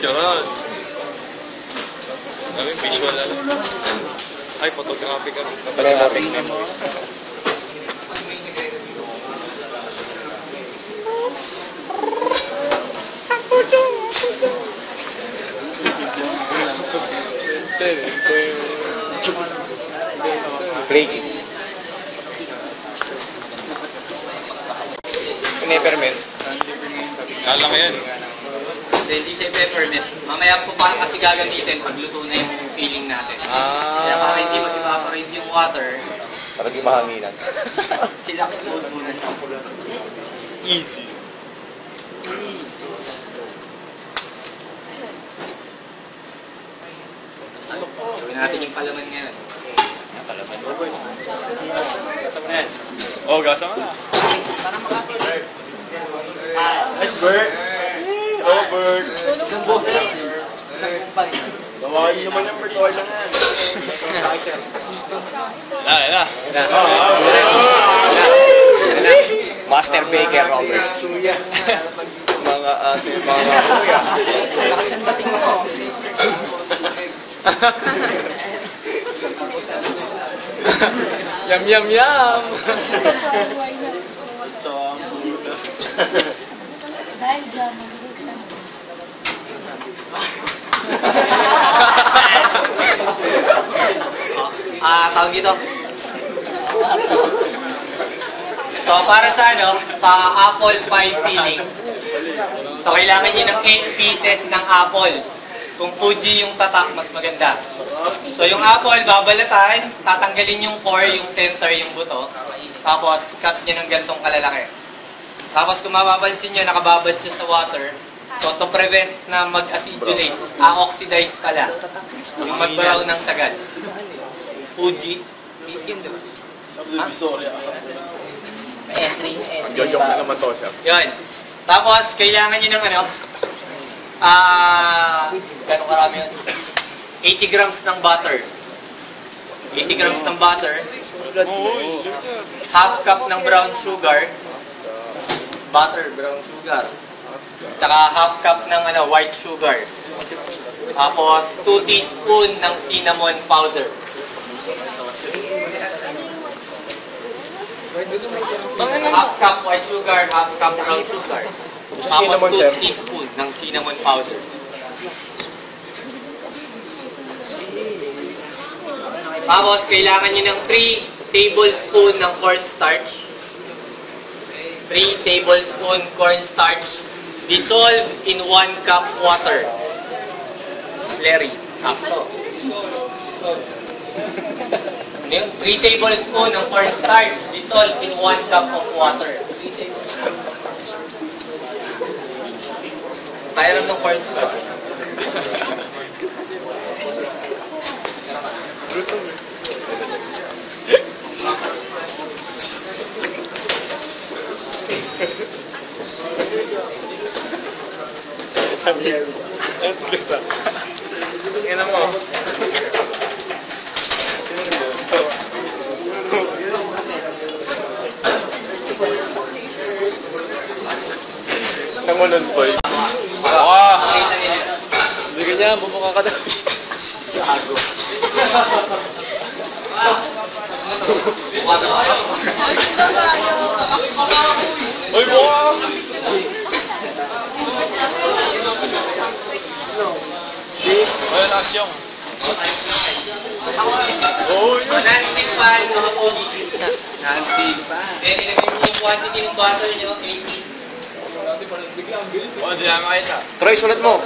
Oo. Yan. Kami visual lang. Ay, photography ka rin. Photographic memory. Flaky. Peppermint. Kalang yan. Hindi siya peppermint. Mamaya po paano kasi gagamitin pag luto na yung filling natin. Kaya para hindi mas evaporate yung water, Para di mahanginan. chillax mode muna siya. Easy. Gawin natin yung palaman ngayon. Oh, gasa nga. Nice, Bert. Oh, Bert. Tawagin naman yung Bert. Okay lang yan. Na. Master Baker Robert. Mga ate, mga kuya. Lakas ang dating mo. Yum! Dahil dyan, mag-group siya. Tawag dito. So, para sa sa apple pie filling. So, kailangan niyo ng 8 pieces ng apple. Kung Fuji yung tatak, mas maganda. So, yung apple, babalatan, tatanggalin yung core, yung center, yung buto. Tapos, cut niyo ng gantong kalalaki. Tapos, kung mapapansin niyo, nakababad siya sa water. So, to prevent na mag-acidulate, oxidize pala. Yung mag-brown ng tagal. Fuji. Yun, diba? Joke mo naman to, sir. Yun. Tapos, kailangan nyo ng gano'ng karami yun? 80 grams ng butter. 80 grams ng butter. Half cup ng brown sugar. Butter, brown sugar. Tsaka half cup ng white sugar. Tapos, 2 teaspoon ng cinnamon powder. Half cup white sugar, half cup brown sugar. Tapos Cinnamon, sir. 2 teaspoon ng cinnamon powder. Tapos, kailangan nyo ng 3 tablespoon ng cornstarch. 3 tablespoon cornstarch. Dissolve in 1 cup water. Slurry. Sakto. Ano yun? 3 tablespoon ng cornstarch dissolved in 1 cup of water. Kaya lang ng cornstarch. Tingnan mo. Nangunan boy. Wow! Hindi ganyan, bumukha ka daw. Uy, buka! Ayun, asyong. Oh, yun. Non-stick pan, mga pogi. Non-stick pa. Then, ilagay niyo yung quantity ng butter niyo, 80. Oh, di namin kahit na. Troy, sulat mo.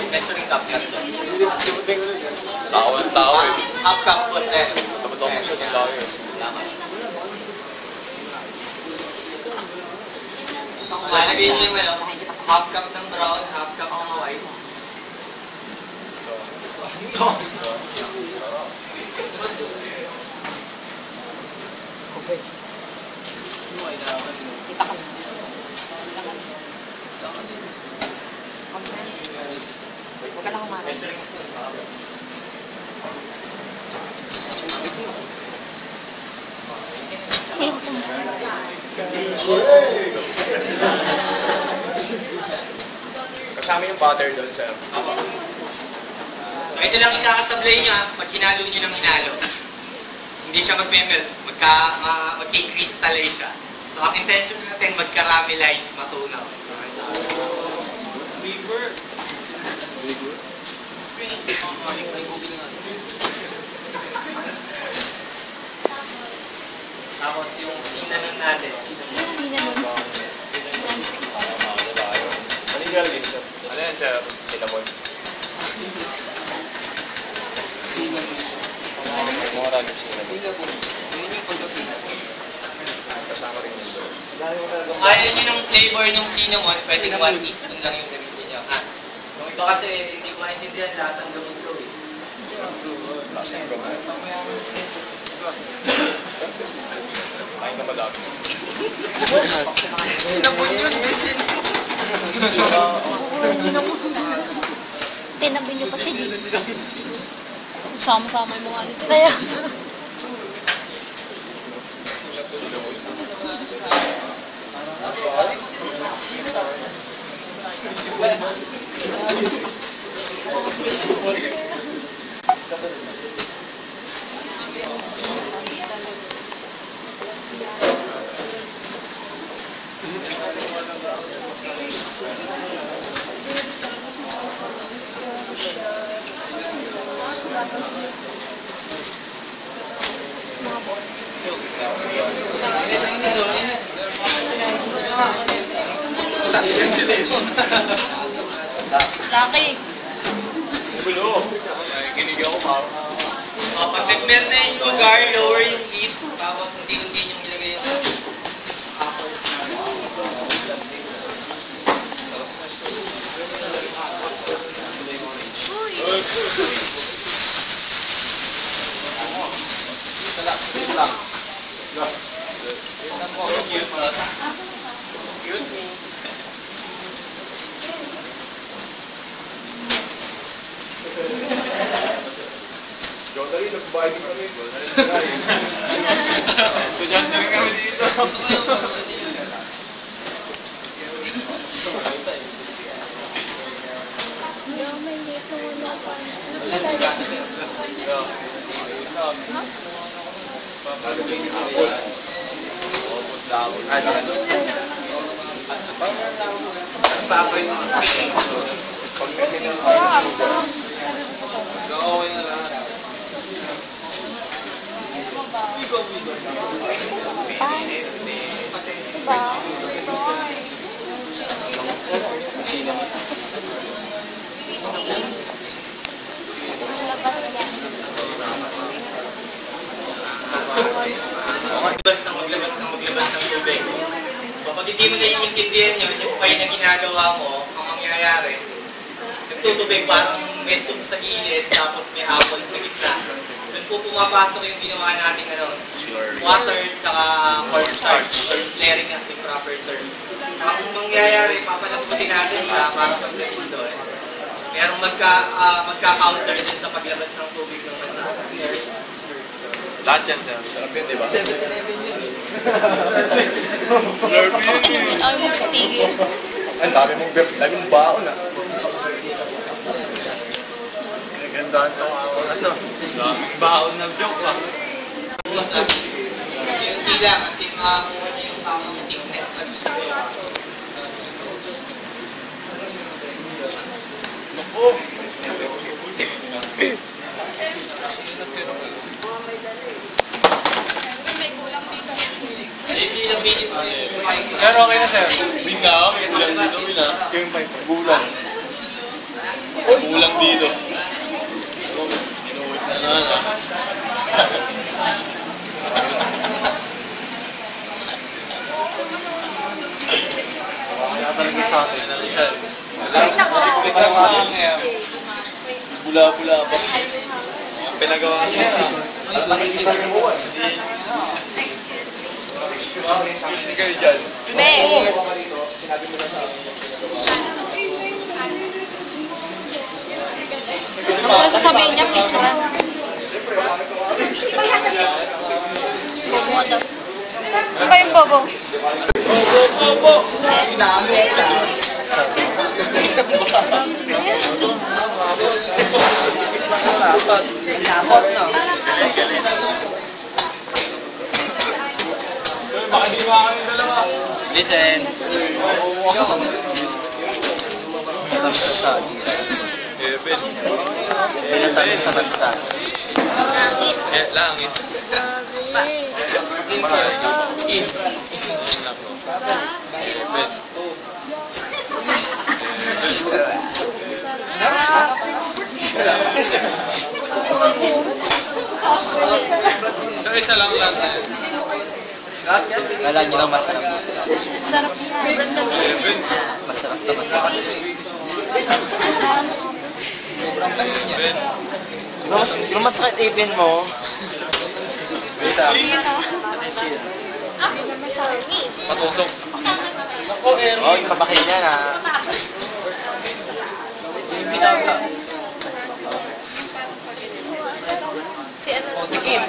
Measuring cup yan. Tao ng tao eh. Half cup was less. Dapat ako siya ng tao eh. Lalagay niyo yung ano, half cup ng brown, half cup ng white. Huwag ka lang kumakas. Measuring spoon. Kasama yung butter doon, sir. So, ito lang ikakasablay niya pag hinalo niyo ng hinalo. Hindi siya mag-melt, magki-crystallize siya. So, ang intention natin, mag-caramelize, matunaw. Tapos yung cinnamon natin. Cinnamon. Ano yung galing, sir? Ano yan, sir? Cinnamon. Mga rami cinnamon. Kasama rin yun doon. Kung ayaw nyo ng flavor ng cinnamon, pwedeng 1 teaspoon lang yung gamitin nyo. Ha? Kung ito kasi hindi ko maintindihan, lasang gamot ko eh. Lasang gamot. Kain na madami. Cinnamon yun, di cinnamon. Tinabi niyo kasi di. Sama-sama yung mga ano dyan. Kaya. Laki. Gulo. Kinig ako parang. Pag nag-melt na yung sugar, lower yung heat. Tapos unti-unti yung ilagay yung apples na. Jodari, nagbabayad kami. Estudyante rin kami dito. Maglabas ng tubig. Kapag hindi mo naiintindihan yun, yung pay na ginagawa mo, ang mangyayari, nagtutubig parang may soup sa gilid, tapos may apple sa gitna. Doon po pumapasok yung ginawa natin water, tsaka cornstarch, or flaring at the proper term. Ang mangyayari, papalamputin natin siya para paglagin doon. Merong magka-counter din sa paglabas ng tubig ng mansa. Lahat yan, sir. Sarap yun, di ba? 7-Eleven yun. Ay, magsitigil. Ang dami mong baon, ah. Gandaan tong ano. Daming baon na joke, ah. Yung tila, ating makakuha niyo yung tamang thickness na gusto ko. Hindi lang minutes na yun. Sir, okay na, sir. Win na ako. Kulang dito, win na. Yung pipe, gulang. Gulang dito. Ginuwit na naman, ah. Kaya talaga sa akin. Bula-bula ba? Pinagawa niya. Excuse me kayo dyan. Ano sasabihin niya, picturean? Bobo nga daw. Ano ba yung bobo? Bobo! Kapot, no? Makaliwa kayo dalawa. Listen. Tamis sa sagi. Eben. Tamis sa bansa. Langit. Langit. Eben. So, isa lang lang. Kala nyo lang masarap. Sarap niya. Sobrang tamis. Eben. Masarap na masarap. Eben. Nung masakit ipin mo, Patusok. oh, yung pabakil niya na. Si ano? Tikim.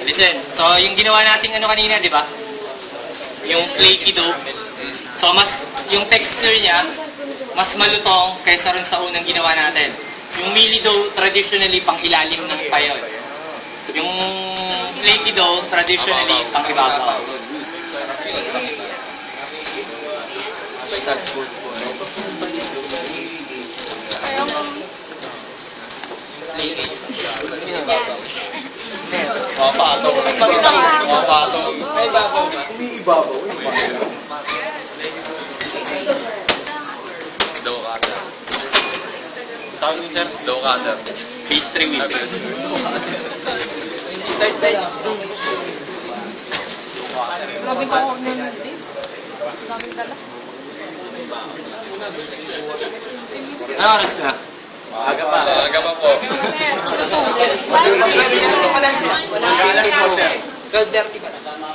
Listen, so yung ginawa nating ano kanina, di ba? Yung flaky dough. So yung texture niya, mas malutong kaysa rin sa unang ginawa natin. Yung mealy dough, traditionally, pang ilalim ng payon. Yung flaky dough, traditionally, pang ibabaw. Ayaw mo. Mapatong. Mapatong. Umiibabaw. Low cutter. Tawag ni sir? Low cutter. Pastry whip. Start by Grabe ka ako nanonood eh. Daming dala. Ano oras na? Aga pa. Aga pa po. Alas po, sir. 12:30 pa lang.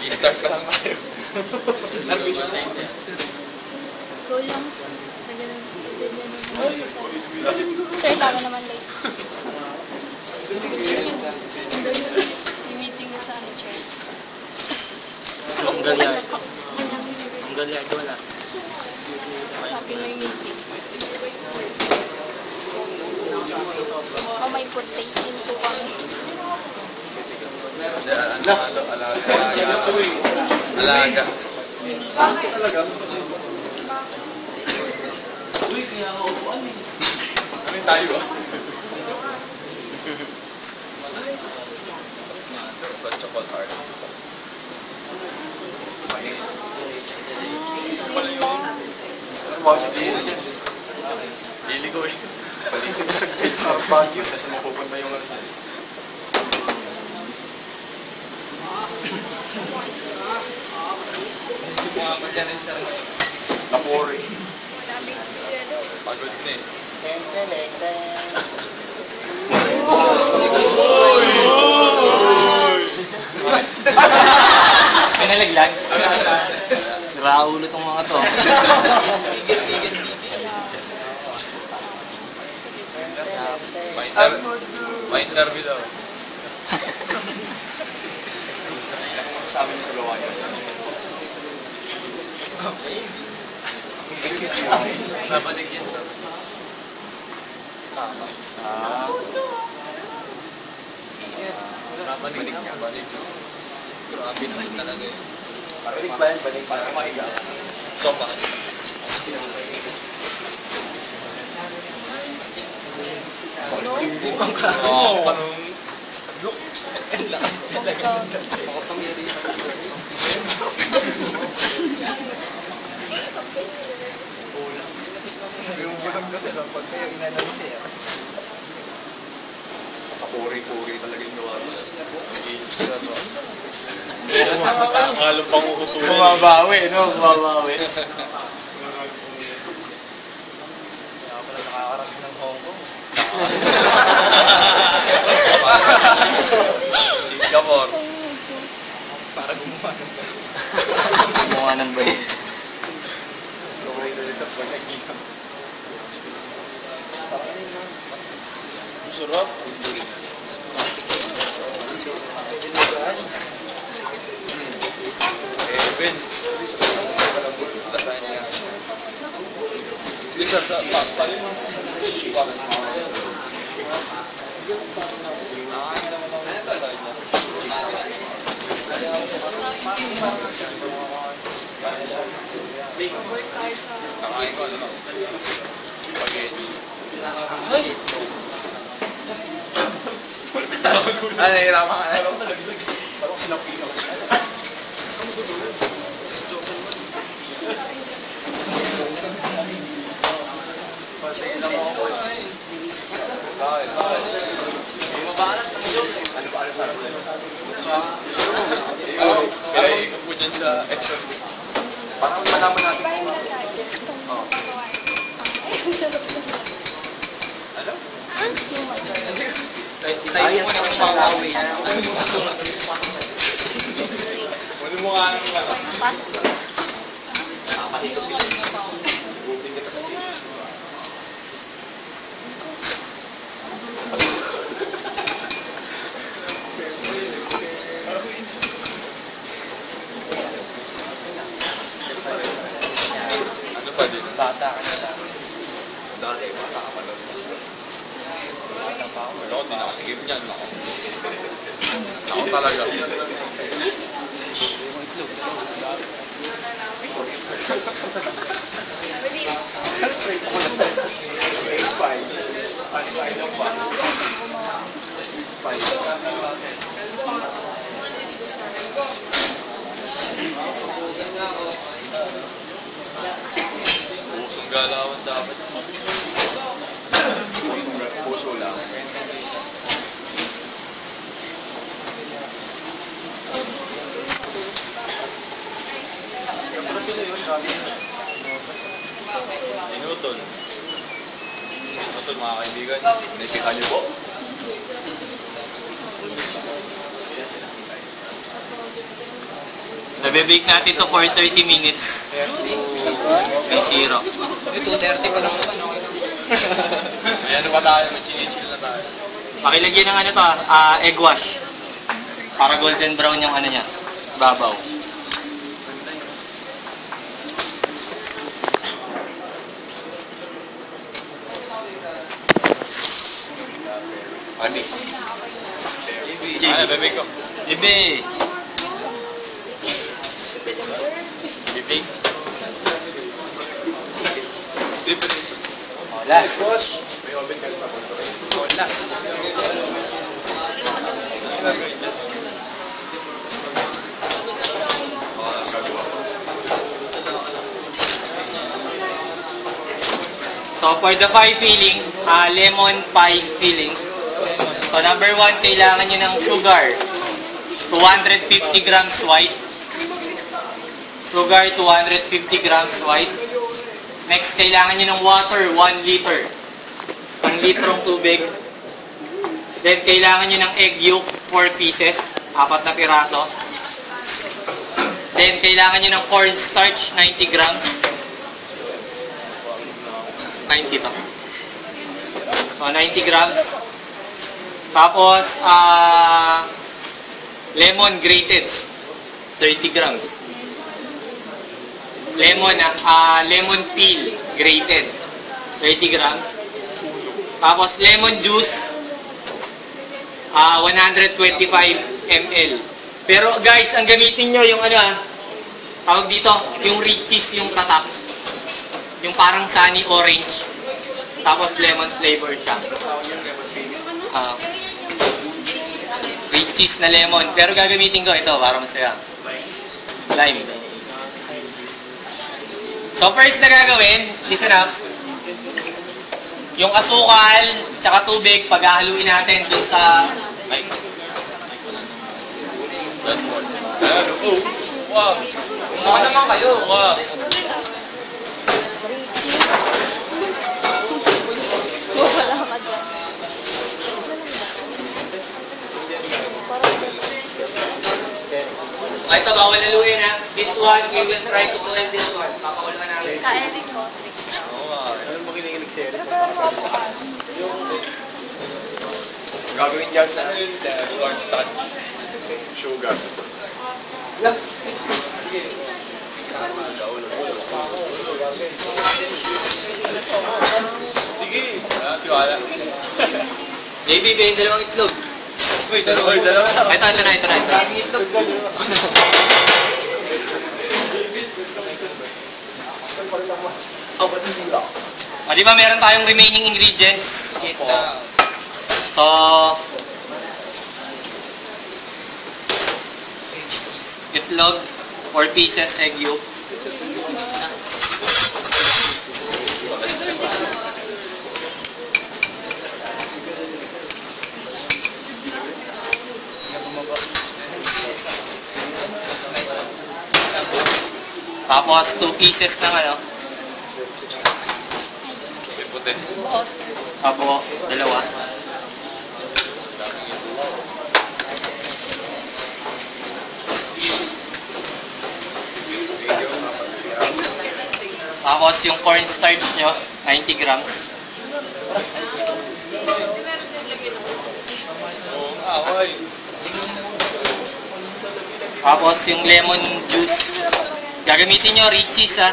I-start pa lang tayo. Roll lang. Sir, taga naman late. May meeting na sa ano, chair. Ang galyard. Ang galyard, wala. Sabi may meeting. Oh, may puti. Yun po kami. Alaga. tayo ah. Hot chocolate heart. Sumama si Gino dyan. Hili ko eh. Palisip ko sa Baguio. Kasi mapupunta yung ano dyan. Napori. Pagod na eh. May nalaglag. Sira ulo tong mga to. Ma-interview daw. Sabi niya sa gawa niya. Nabanig yan sa... Nabanig niya. Grabe naman talaga yun. Balik ba yan? Balik. Parang mahiga. Sopa. Oo. Parang... Look. Ang lakas talaga. Yung bulag kasi lang, pag kayo inanong siya. Kapuri-puri talaga yung gawa mo. Nag-iinit sila to. Angalang panguhutulan. Bumabawi, no? Bumabawi. Kaya pala nakakarating ng Hong Kong. Singapore. Para gumawa ng gumawa ng balik. Gawin na sa pag-agita. Ang sarap. Ben. Lasagna. Lisa sa paling kakain ko ano? Spaghetti. Ano nahihirapan ka na? Parang sinapin ako. Pinaiikot mo dyan sa exhaust. Parang malaman natin. Iba yung massages kung magawa. Ano? Itayin mo na kung papawi. Ano mo nga nang ano? Pasok ko. Hindi ko kalimutan. Gupin kita sa team. Ano pa din? Bata ka na lang. Dati, bata ka pa doon. Ako, di nakatigim niyan. Ako talaga. Pusong galawan dapat. Puso lang. Inutol. Inutol mga kaibigan. Naipitan niyo po. Nabe-bake natin to for 30 minutes. May zero. 2:30 pa lang naman. Ayan na ba tayo? Mag-chill na tayo. Pakilagyan ng ano to, egg wash. Para golden brown yung ano niya, babaw. Ani. Ay, bebe ko. Ibe! Bibig. Dip. Last. Oh, last. So for the pie filling, lemon pie filling. So number 1, kailangan nyo ng sugar. 250 grams white. Sugar, 250 grams white. Next, kailangan nyo ng water, 1 liter. 1 litrong tubig. Then, kailangan nyo ng egg yolk, 4 pieces. 4 na piraso. Then, kailangan nyo ng cornstarch, 90 grams. 90 to. So, 90 grams. Tapos, lemon grated, 30 grams. Lemon peel grated, 30 grams. Tapos, lemon juice, 125 ml. Pero guys, ang gamitin nyo yung tawag dito, yung Richies yung tatak. Yung parang sunny orange. Tapos lemon flavor siya. Richies na lemon. Pero gagamitin ko ito para masaya. Lime. So first na gagawin, listen up. Yung asukal, tsaka tubig, paghahaluin natin dun sa... That's one. Wow. Mukha naman kayo. Wow. Wala ka dyan. Ito, bawal haluin ha. This one, we will try to boil this one. Papakuluan natin. Kaya din ko. Gagawin dyan sa cornstarch. Sugar. Sige. Tiwala. JB, may dalawang itlog. Uy, dalawa. Ito na. Maraming itlog. O, di ba meron tayong remaining ingredients? So, itlog, 4 pieces, egg yolk. Tapos, 2 pieces ng Puti. Buos. Apo, dalawa. Tapos yung cornstarch nyo, 90 grams. Oy. Tapos yung lemon juice. Gagamitin nyo, Richies ha.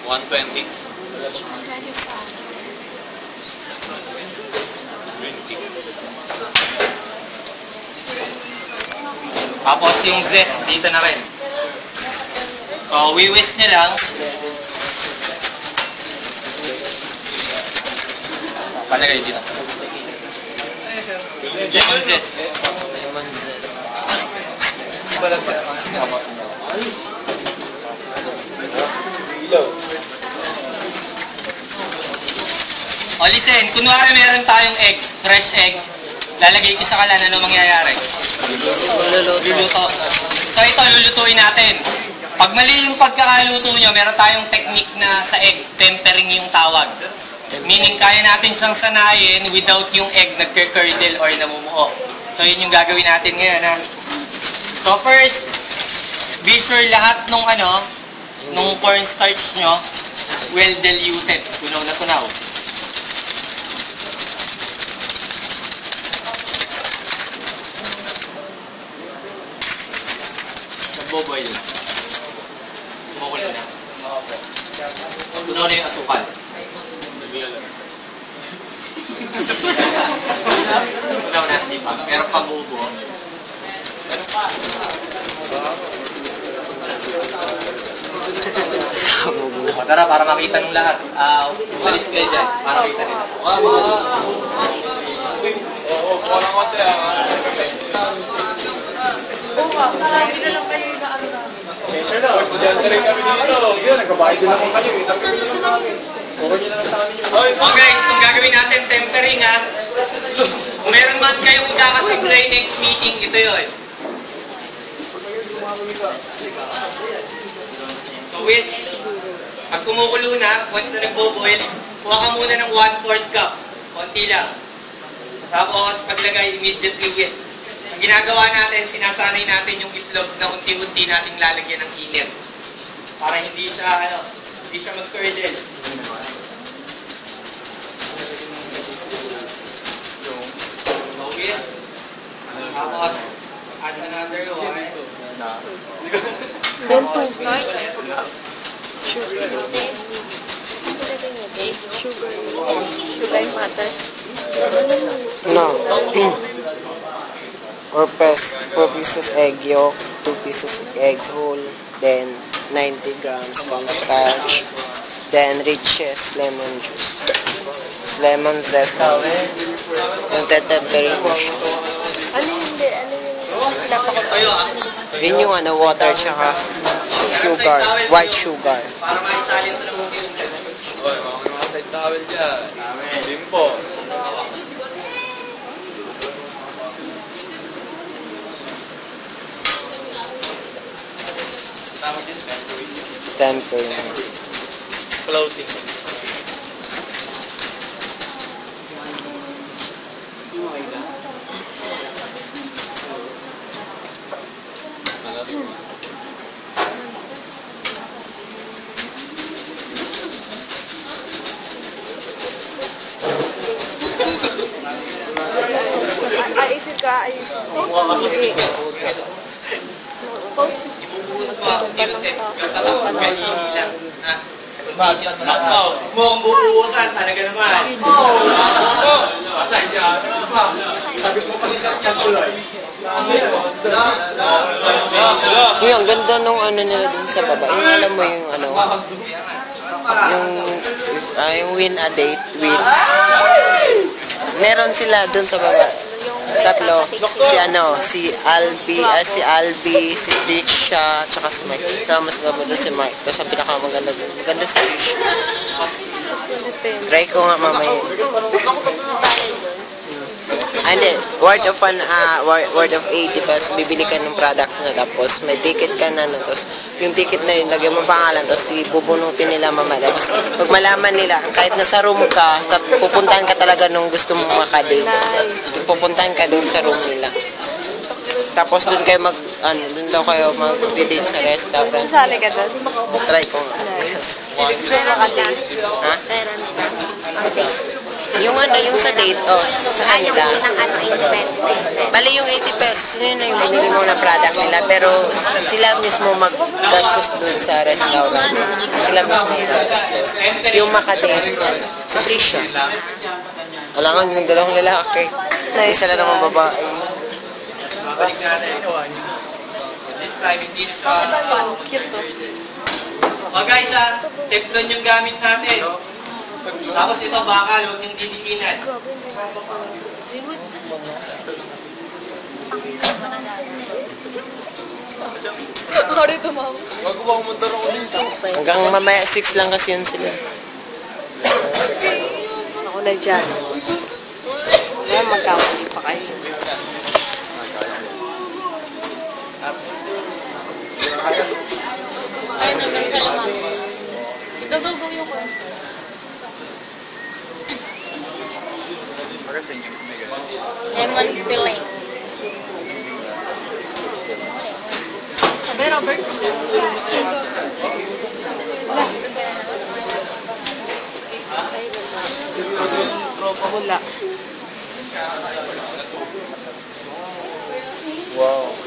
120. Tapos yung zest, dito na rin. So, wiwis nyo lang. Palagay dito. Lemon zest. Lemon zest. O listen, kunwari meron tayong egg, fresh egg. Lalagay ko sa kalan, ano mangyayari? Luluto. So ito, lulutuin natin. Pag mali yung pagkakaluto nyo, meron tayong technique na sa egg, tempering yung tawag. Meaning, kaya natin siyang sanayin without yung egg nagka-curdle or namumuo. So yun yung gagawin natin ngayon ha. So first, be sure lahat nung cornstarch nyo, well diluted, tunaw na tunaw. Nagbo-boil na. Kumukulo na. Tunaw na yung asukal. Tunaw na, di pa. Meron pa bubo. Sabog na. O, tara, para makita ng lahat. Umalis kayo dyan, para makita nila. Oo nga, lagi na lang kayo na ano na. Estudyante rin kami dito. Sige, nagbabayad din ako kayo. Oh guys, kung gagawin natin tempering ha, kung meron man kayong ikakasupply next meeting, ito yun. So whisk, pag kumukulo na, once na nagbo-boil, kuha ka muna ng 1/4 cup. Konti lang. Tapos paglagay, immediately whisk. Ang ginagawa natin, sinasanay natin yung itlog na unti-unti nating lalagyan ng init. Para hindi siya mag-curdle. Whisk. Tapos, add another one. Then to start. Sugar matter. No. 4 pieces egg yolk, 2 pieces egg whole, then 90 grams cornstarch, then riches lemon juice. Lemon zest. Yung tetempering mo siya. Ano hindi? Ano yung pinapakot? Kayo Yun yung water tsaka sugar, white sugar. para maisalin sa ng unti-unti. Oy, mga side towel dyan. Limpo. Tama din, Tempering. Floating. Ayusin ka, ayusin. Post. Ibubuhos mo, unti-unti. Basta lang, ganyan lang. Ha? Smart mo. Huwag mo akong bubuhusan, talaga naman. Yung ang ganda nung nila dun sa baba. Yung alam mo yung yung win a date with. Meron sila dun sa baba. Tatlo. Si Albi, si Trisha, tsaka si Mike. Kaya mas gabo dun si Mike. Tapos ang pinakamaganda dun. Maganda si Trisha. Try ko nga mamaya. Hindi, worth of 80 pesos, bibili ka ng product na tapos may ticket ka na, tapos yung ticket na yun, lagyan mo pangalan, tapos ibubunutin nila mamaya. Tapos pag malaman nila, kahit nasa room ka, pupuntahan ka talaga nung gusto mong makadate. Pupuntahan ka dun sa room nila. Tapos dun kayo dun daw kayo mag-date sa restaurant. Sasali ka doon? Try ko nga. Pera nila. Ha? Pera nila. Ang date. Yung sa date, sa Yung kanila. unang 80 pesos. Bali yung 80 pesos, yun na yung binili mo na product nila. Pero sila mismo mag-gastos dun sa restaurant. Sila mismo mag-gastos. Yung makadate, si Trisha. Wala nga yung dalawang lalaki. Isa lang naman babae. Babalik natin. This time, hindi na sa... O guys teflon yung gamit natin. Tapos ito bakal, huwag niyong didikinan. Sorry, tumawa. Wag ko bang mundar ako dito. Hanggang mamaya 6 lang kasi yun sila. Ako na dyan. Wala, magkamali pa kayo. Ay, naman sa lamamin na. Ito yung question. Lemon filling. Sabi, Robert? Wala. Wow.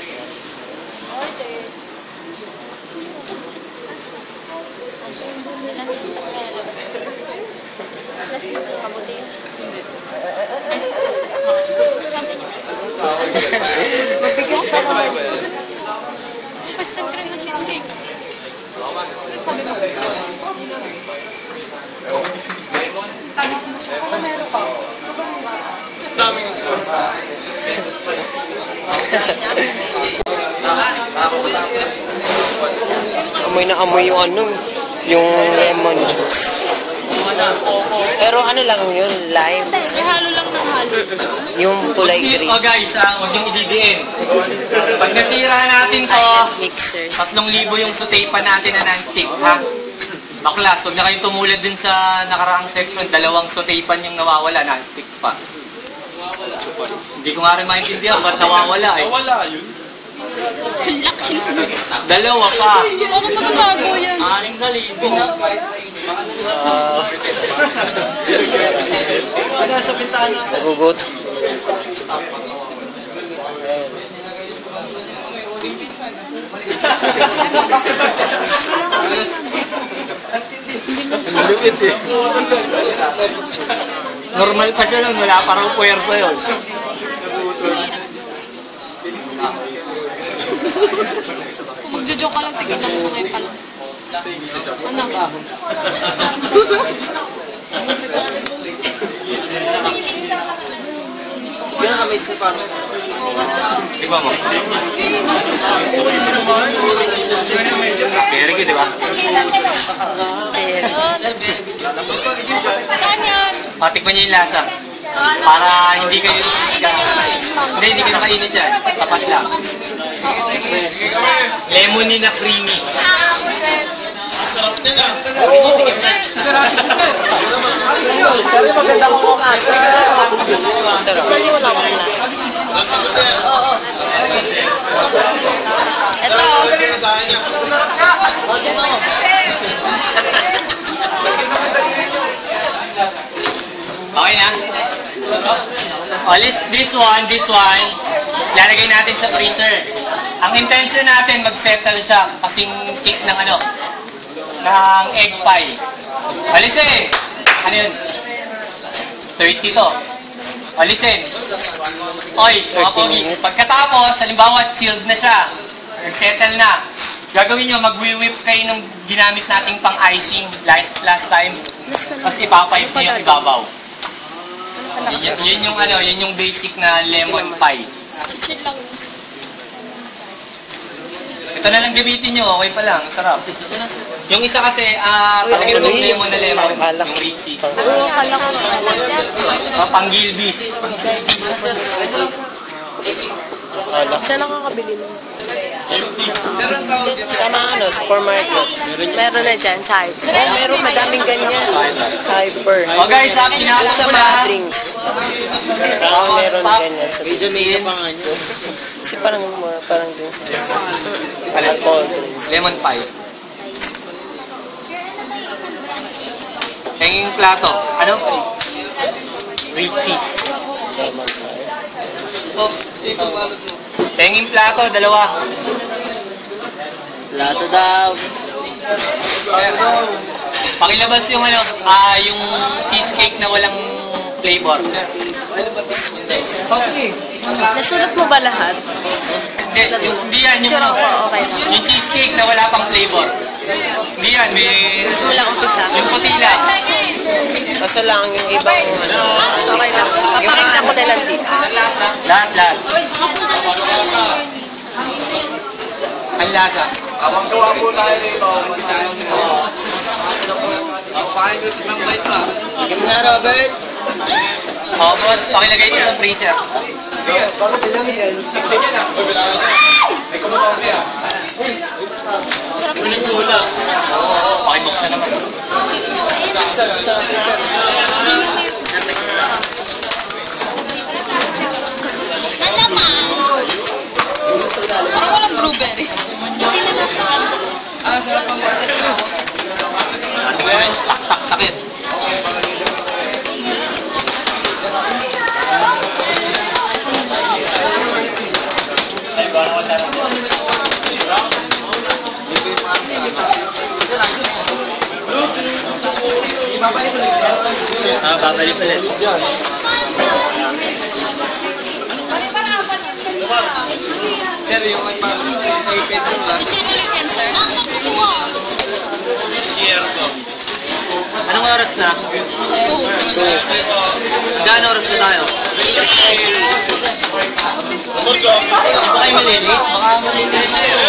Basta cream na cheesecake. Amoy na amoy yung ano, yung lemon juice. Pero ano lang yun, lime. Halo lang ng halo. Yung kulay green. Oh guys, huwag niyong ididiin. Pag nasira natin to, Mixers. 3,000 yung suteipan natin na non-stick, ha? Baklas, huwag na kayong tumulad dun sa nakaraang section. 2 suteipan yung nawawala, non-stick pa. Hindi ko nga rin maintindihan, ba't nawawala eh? Wala yun. Ang laki. 2 pa. Ano matatago yan? Nagugutom. Lupit eh. Normal pa siya nun, wala pa raw puwersa yun. Kung magjo-joke ka lang, tigil lang mo ngayon pala. Ano? Yan ang amazing parang. Diba mo? Very good, diba? Saan yan? Matikman niyo yung lasa. Para hindi kayo... Iba niya. Hindi ka nakainit yan. Sapat lang. Oo. Lemony na creamy. Sarap din ah. Sabi maganda ko mukha. Sarap. Ito. Okay na? Oh, this one, lalagay natin sa freezer. Ang intention natin, mag-settle siya kasing cake ng ano, ng egg pie. Alisin! Ano yun? 30 to. Alisin. Oy, mga pogi. Pagkatapos, halimbawa, chilled na siya. Nag-settle na. Gagawin nyo, mag-whip kayo nung ginamit nating pang-icing last time. Tapos ipapipe nyo yung ibabaw. Yun yung basic na lemon pie. Chill lang. Ito na lang gamitin nyo, okay pa lang, sarap. Yung isa kasi, palagyan mo lemon na lemon, yung Richie's. Akala ko Pang Gilbis. Saan nakakabili nun? Sa mga ano, supermarkets. Meron na dyan, sa Hyper. Meron madaming ganyan. Sa Hyper. O guys, pinakot Sa ko mga na. drinks. Meron ganyan sa drinks. Kasi parang drinks. Alcohol drinks. Lemon pie. Yung plato, ano? Richie's. Lemon pie. Tenging plato, 2. Plato daw. Pakilabas yung ano, yung cheesecake na walang flavor. Nasulat mo ba lahat? Hindi yan, yung ano, Okay lang. yung cheesecake na wala pang flavor. Hindi yan, may... Wala umpisa. Yung puti lang. Kaso lang yung ibang ano. Okay lang. Papakita ko na lang dito. Lahat. Ang lasa. Awang gawa po tayo rito. Game nga, Robert. O, boss, pakilagay ito sa freezer. Pakibuksan naman. Parang walang blueberry. Tak, sakit. Babalik ulit. Chichen ulit yan, sir. Anong oras na? Hanggang oras na tayo? Baka kayo malilate? Baka malilate na yun.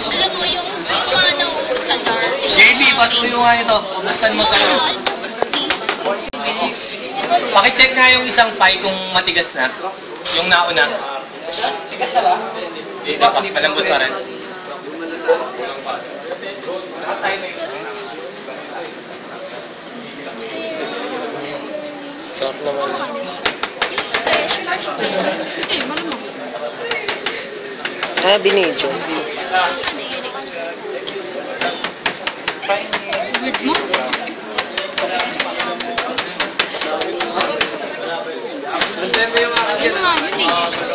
Alam mo yung mga nauso sa jar? JB, pasuyo nga ito. Paglasan mo sa Pakicheck nga yung isang pie kung matigas na. Yung nauna. Tigas na ba? Hindi pa. Palambot pa rin. Sarap naman. Eh, marunong. Ah, binidyo. Weird mo? Yun nga, yun eh.